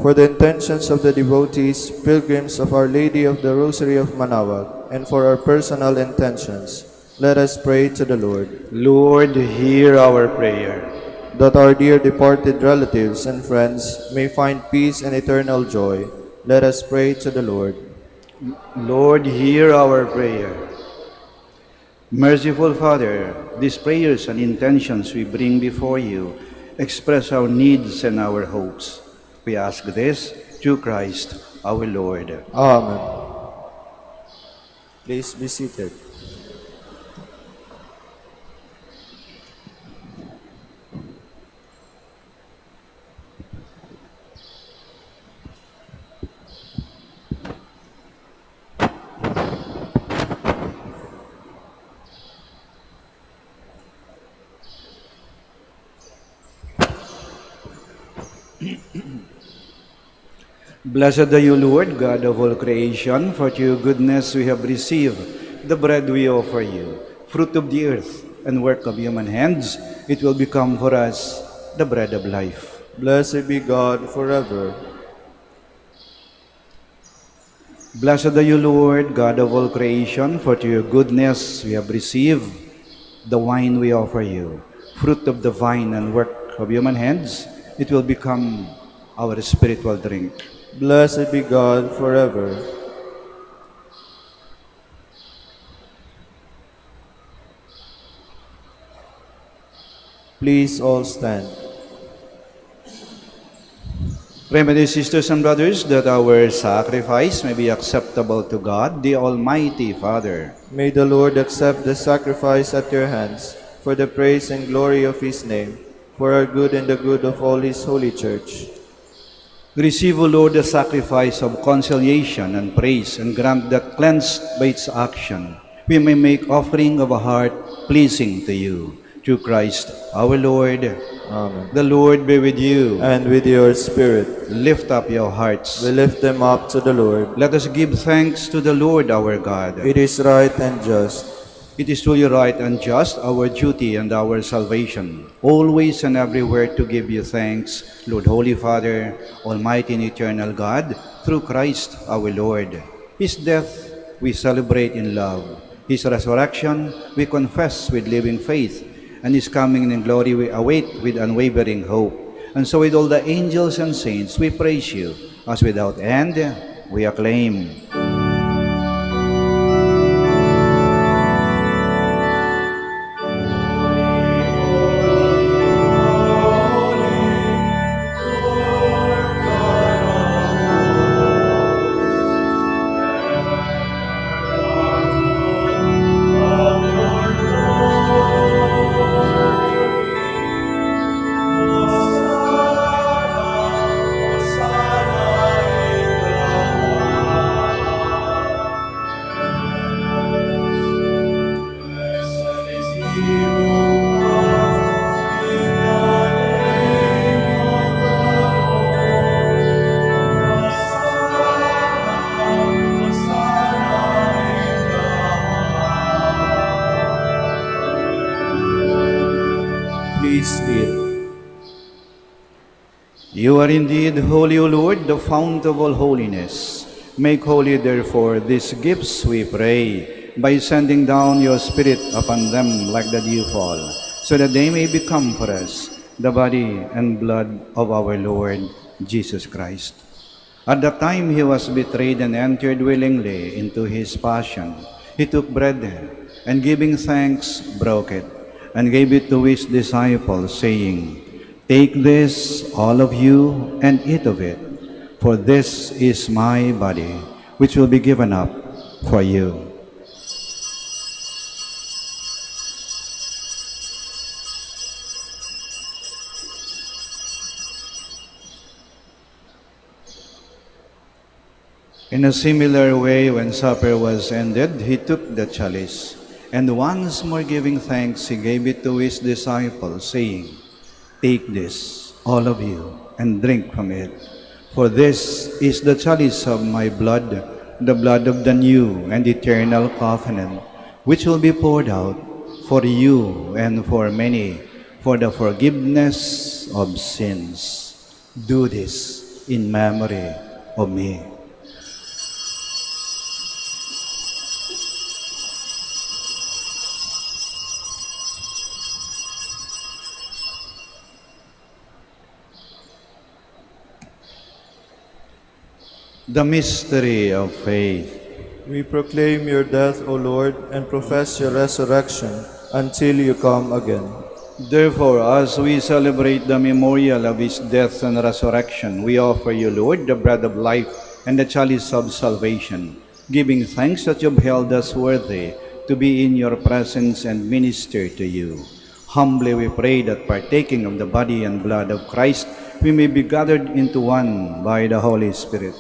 Speaker 1: For the intentions of the devotees, pilgrims of Our Lady of the Rosary of Manaoag, and for our personal intentions, let us pray to the Lord.
Speaker 5: Lord, hear our prayer.
Speaker 1: That our dear departed relatives and friends may find peace and eternal joy, let us pray to the Lord.
Speaker 5: Lord, hear our prayer. Merciful Father, these prayers and intentions we bring before you express our needs and our hopes. We ask this through Christ our Lord.
Speaker 1: Amen. Please be seated.
Speaker 5: Blessed are you, Lord, God of all creation, for to your goodness we have received the bread we offer you, fruit of the earth and work of human hands. It will become for us the bread of life.
Speaker 1: Blessed be God forever.
Speaker 5: Blessed are you, Lord, God of all creation, for to your goodness we have received the wine we offer you, fruit of the vine and work of human hands. It will become our spiritual drink.
Speaker 1: Blessed be God forever. Please all stand.
Speaker 5: Pray, my dear sisters and brothers, that our sacrifice may be acceptable to God, the Almighty Father.
Speaker 1: May the Lord accept the sacrifice at your hands for the praise and glory of his name, for our good and the good of all his holy church.
Speaker 5: Receive, O Lord, the sacrifice of conciliation and praise, and grant that, cleansed by its action, we may make offering of a heart pleasing to you. Through Christ our Lord.
Speaker 1: Amen.
Speaker 5: The Lord be with you.
Speaker 1: And with your spirit,
Speaker 5: Lift up your hearts.
Speaker 1: we lift them up to the Lord.
Speaker 5: Let us give thanks to the Lord our God.
Speaker 1: It is right and just.
Speaker 5: It is truly right and just, our duty and our salvation, always and everywhere to give you thanks, Lord, Holy Father, Almighty and eternal God, through Christ our Lord. His death we celebrate in love. His resurrection we confess with living faith, and his coming in glory we await with unwavering hope. And so with all the angels and saints we praise you, as without end we acclaim.
Speaker 1: Please kneel.
Speaker 5: You are indeed holy, O Lord, the fount of all holiness. Make holy, therefore, these gifts, we pray, by sending down your Spirit upon them like the dewfall, so that they may become for us the body and blood of our Lord Jesus Christ. At the time he was betrayed and entered willingly into his passion, he took bread and giving thanks, broke it, and gave it to his disciples, saying, "Take this, all of you, and eat of it, for this is my body, which will be given up for you." In a similar way, when supper was ended, he took the chalice, and once more giving thanks, he gave it to his disciples, saying, "Take this, all of you, and drink from it. For this is the chalice of my blood, the blood of the new and eternal covenant, which will be poured out for you and for many for the forgiveness of sins. Do this in memory of me." The mystery of faith.
Speaker 1: We proclaim your death, O Lord, and profess your resurrection until you come again.
Speaker 5: Therefore, as we celebrate the memorial of his death and resurrection, we offer you, Lord, the bread of life and the chalice of salvation, giving thanks that you've held us worthy to be in your presence and minister to you. Humbly we pray that partaking of the body and blood of Christ, we may be gathered into one by the Holy Spirit.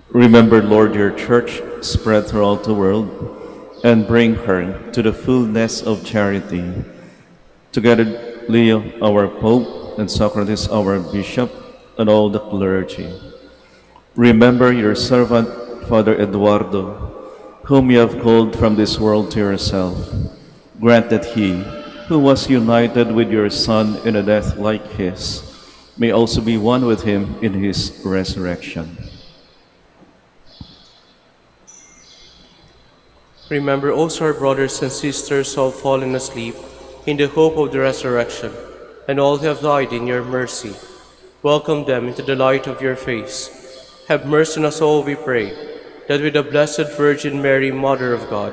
Speaker 6: Remember, Lord, your church spread throughout the world, and bring her to the fullness of charity. Together, Leo, our Pope, and Socrates, our Bishop, and all the clergy. Remember your servant, Father Eduardo, whom you have called from this world to yourself. Grant that he, who was united with your Son in a death like his, may also be one with him in his resurrection.
Speaker 7: Remember also our brothers and sisters who have fallen asleep in the hope of the resurrection, and all who have died in your mercy. Welcome them into the light of your face. Have mercy on us all, we pray, that with the Blessed Virgin Mary, Mother of God,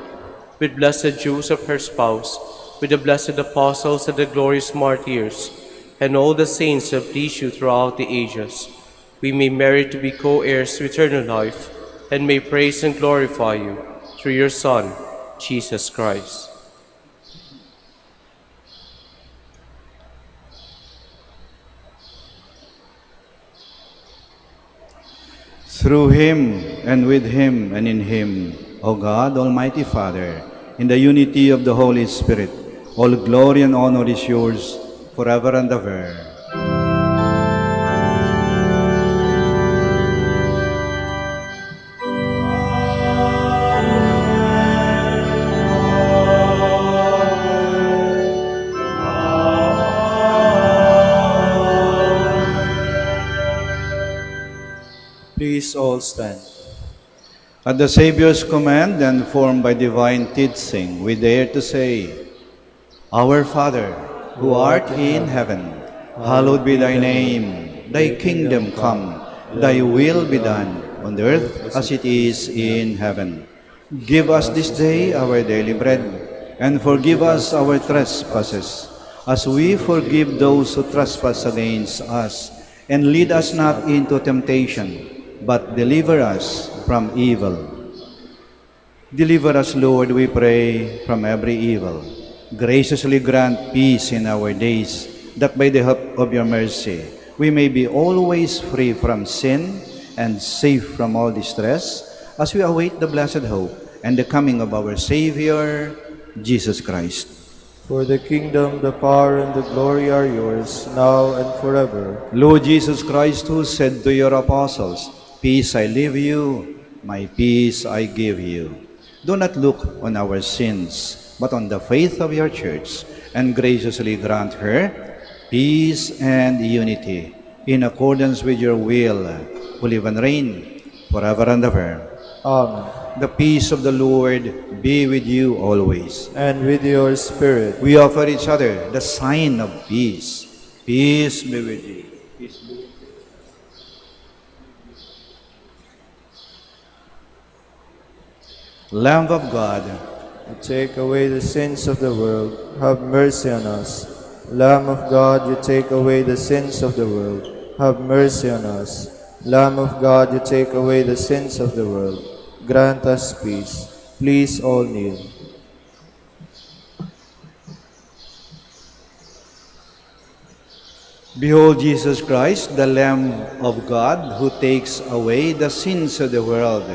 Speaker 7: with blessed Joseph, her spouse, with the blessed apostles and the glorious martyrs, and all the saints who have pleased you throughout the ages, we may merit to be co-heirs to eternal life, and may praise and glorify you through your Son, Jesus Christ.
Speaker 5: Through him, and with him, and in him, O God, Almighty Father, in the unity of the Holy Spirit, all glory and honor is yours forever and ever.
Speaker 1: Please all stand.
Speaker 5: At the Savior's command and formed by divine teaching, we dare to say, Our Father, who art in heaven, hallowed be thy name. Thy kingdom come, thy will be done, on earth as it is in heaven. Give us this day our daily bread, and forgive us our trespasses, as we forgive those who trespass against us. And lead us not into temptation, but deliver us from evil. Deliver us, Lord, we pray, from every evil. Graciously grant peace in our days, that by the help of your mercy, we may be always free from sin and safe from all distress, as we await the blessed hope and the coming of our Savior, Jesus Christ.
Speaker 1: For the kingdom, the power, and the glory are yours, now and forever.
Speaker 5: Lord Jesus Christ, who said to your apostles, Peace I leave you, my peace I give you. Do not look on our sins, but on the faith of your church, and graciously grant her peace and unity, in accordance with your will, who live and reign forever and ever.
Speaker 1: Amen.
Speaker 5: The peace of the Lord be with you always.
Speaker 1: And with your spirit.
Speaker 5: We offer each other the sign of peace. Peace be with you. Peace be with you. Lamb of God,
Speaker 1: You take away the sins of the world, have mercy on us. Lamb of God, you take away the sins of the world, have mercy on us. Lamb of God, you take away the sins of the world, grant us peace. Please all kneel.
Speaker 5: behold Jesus Christ, the Lamb of God, who takes away the sins of the world.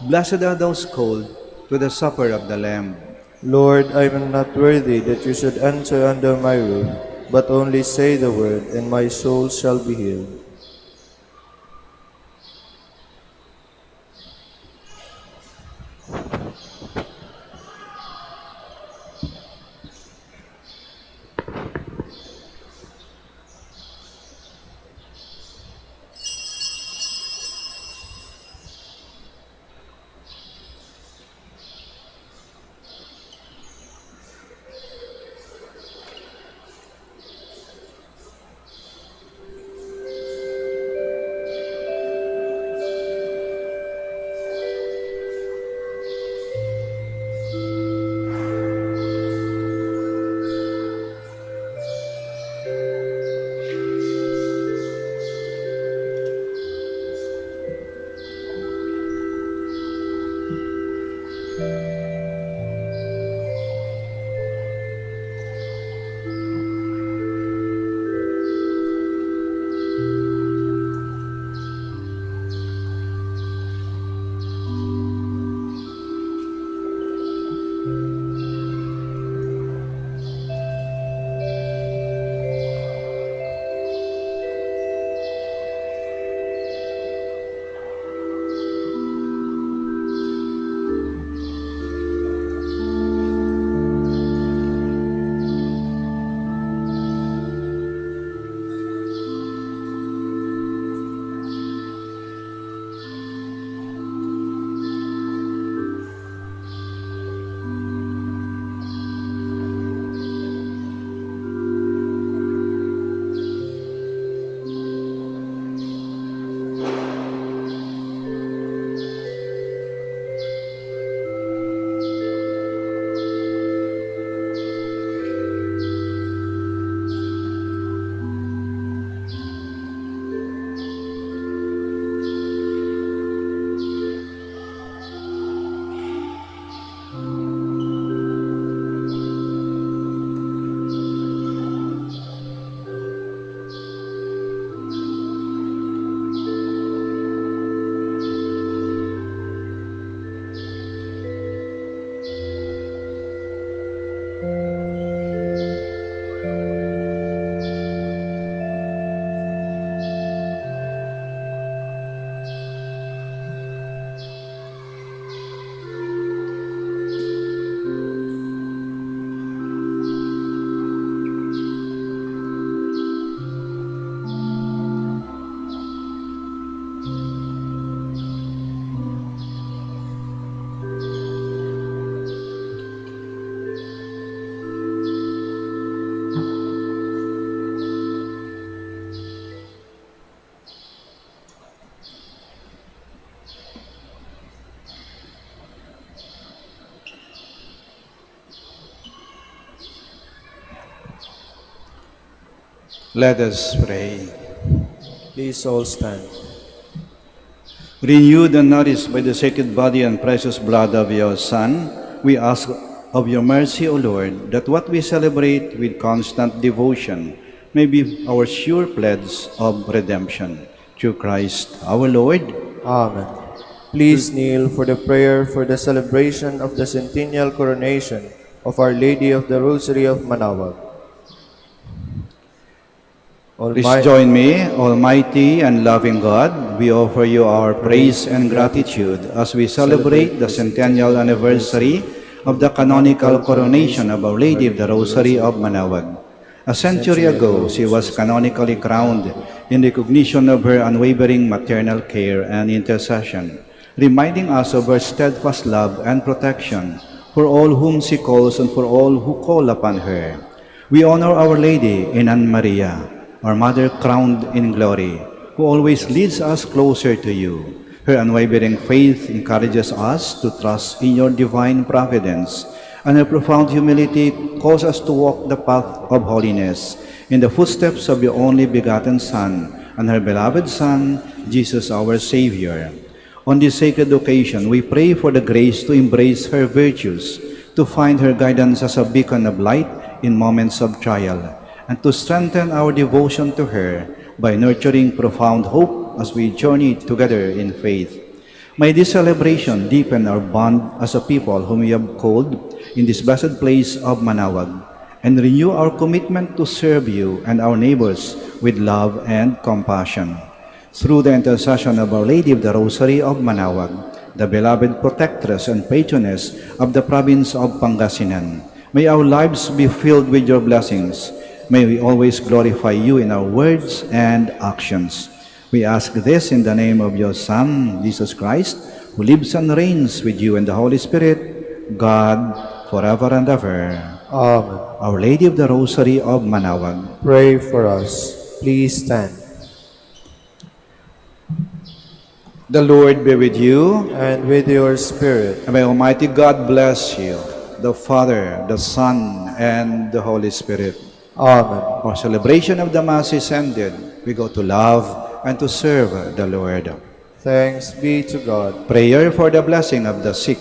Speaker 5: Blessed are those called to the supper of the Lamb.
Speaker 1: Lord, I am not worthy that you should enter under my roof, but only say the word, and my soul shall be healed.
Speaker 5: Let us pray.
Speaker 1: Please all stand.
Speaker 5: Renewed and nourished by the sacred body and precious blood of your Son, we ask of your mercy, O Lord, that what we celebrate with constant devotion may be our sure pledge of redemption. Through Christ our Lord.
Speaker 1: Amen. Please kneel for the prayer for the celebration of the centennial coronation of Our Lady of the Rosary of Manaoag.
Speaker 5: Please join me, Almighty and loving God. We offer you our praise and gratitude as we celebrate the centennial anniversary of the canonical coronation of Our Lady of the Rosary of Manaoag. A century ago, she was canonically crowned in recognition of her unwavering maternal care and intercession. reminding us of her steadfast love and protection for all whom she calls and for all who call upon her. We honor Our Lady in Anne Maria, our Mother crowned in glory, who always leads us closer to you. Her unwavering faith encourages us to trust in your divine providence, and her profound humility calls us to walk the path of holiness in the footsteps of your only begotten Son and her beloved Son, Jesus our Savior. On this sacred occasion, we pray for the grace to embrace her virtues, to find her guidance as a beacon of light in moments of trial, and to strengthen our devotion to her by nurturing profound hope as we journey together in faith. May this celebration deepen our bond as a people whom we have called in this blessed place of Manaoag, and renew our commitment to serve you and our neighbors with love and compassion. Through the intercession of Our Lady of the Rosary of Manaoag, the beloved protectress and patroness of the province of Pangasinan, may our lives be filled with your blessings. May we always glorify you in our words and actions. We ask this in the name of your Son, Jesus Christ, who lives and reigns with you in the Holy Spirit, God, forever and ever.
Speaker 1: Amen.
Speaker 5: Our Lady of the Rosary of Manaoag,
Speaker 1: Pray for us. Please stand.
Speaker 5: the Lord be with you,
Speaker 1: And with your spirit.
Speaker 5: and may Almighty God bless you, the Father, the Son, and the Holy Spirit.
Speaker 1: Amen.
Speaker 5: Our celebration of the Mass is ended. We go to love and to serve the Lord.
Speaker 1: Thanks be to God.
Speaker 5: Prayer for the blessing of the sick.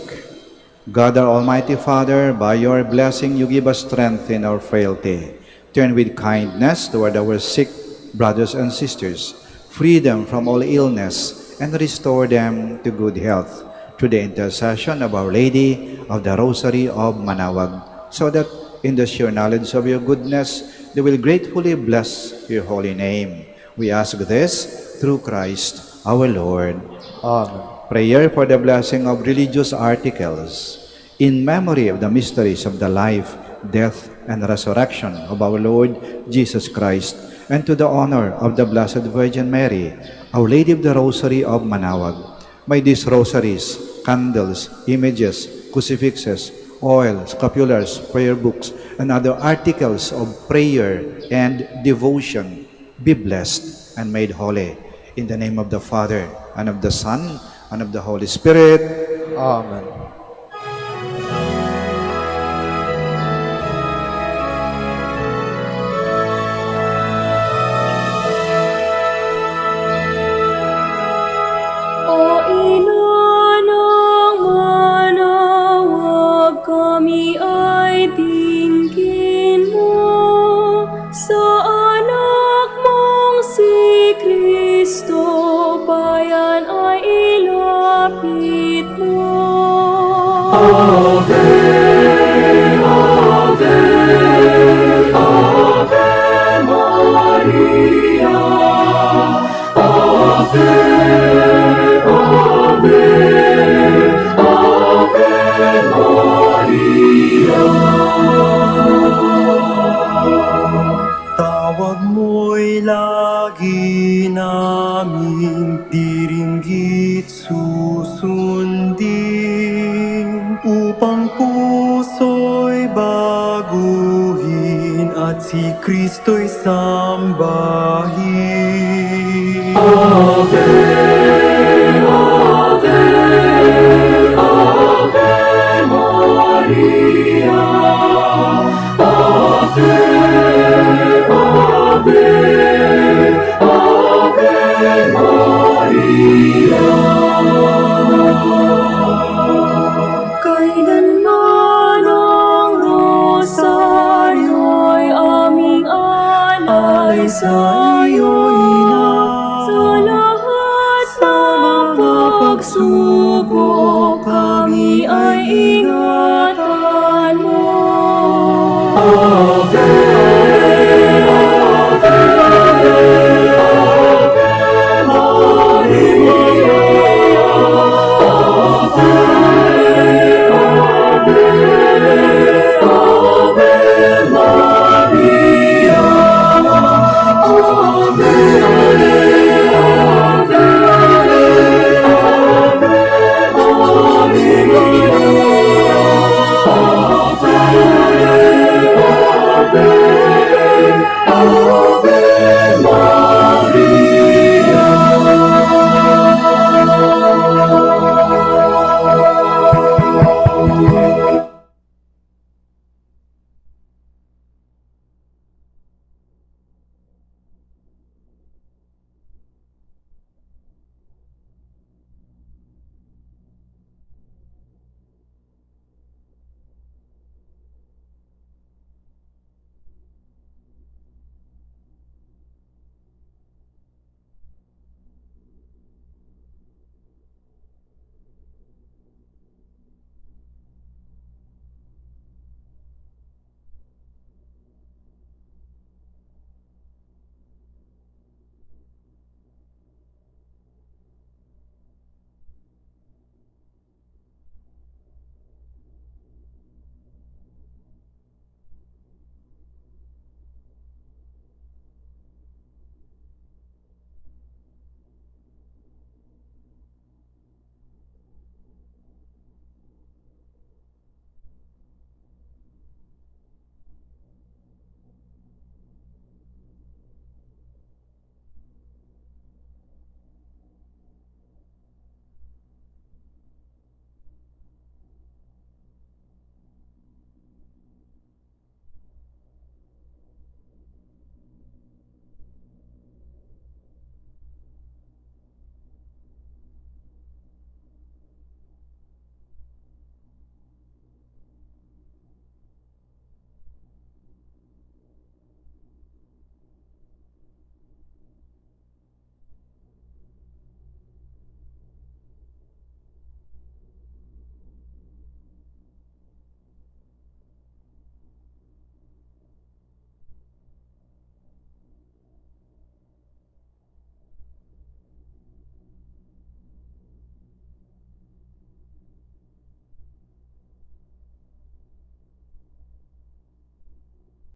Speaker 5: God, our Almighty Father, by your blessing you give us strength in our frailty. Turn with kindness toward our sick brothers and sisters. Free them from all illness and restore them to good health through the intercession of Our Lady of the Rosary of Manaoag, so that in the sure knowledge of your goodness they will gratefully bless your holy name. We ask this through Christ our Lord.
Speaker 1: Amen.
Speaker 5: Prayer for the blessing of religious articles. In memory of the mysteries of the life, death, and resurrection of our Lord Jesus Christ, and to the honor of the Blessed Virgin Mary, Our Lady of the Rosary of Manaoag, may these rosaries, candles, images, crucifixes, oil, scapulars, prayer books, and other articles of prayer and devotion be blessed and made holy. In the name of the Father, and of the Son, and of the Holy Spirit.
Speaker 1: Amen.
Speaker 8: O ina ng Manaoag, kami ay tingin mo sa anak mong si Kristo, bayan ay ilapit mo. Ave, Ave, Ave Maria, Ave, Ave, Ave Maria. Tawag mo'y lagi namin diringgit susundin, upang puso'y baguhin at si Kristo'y sambahin. Ave, Ave, Ave Maria, Ave, Ave, Ave Maria. Kailanman ang rosaryo'y aming alay sa iyo, Ina. Sa lahat ng pagsubok kami ay ingat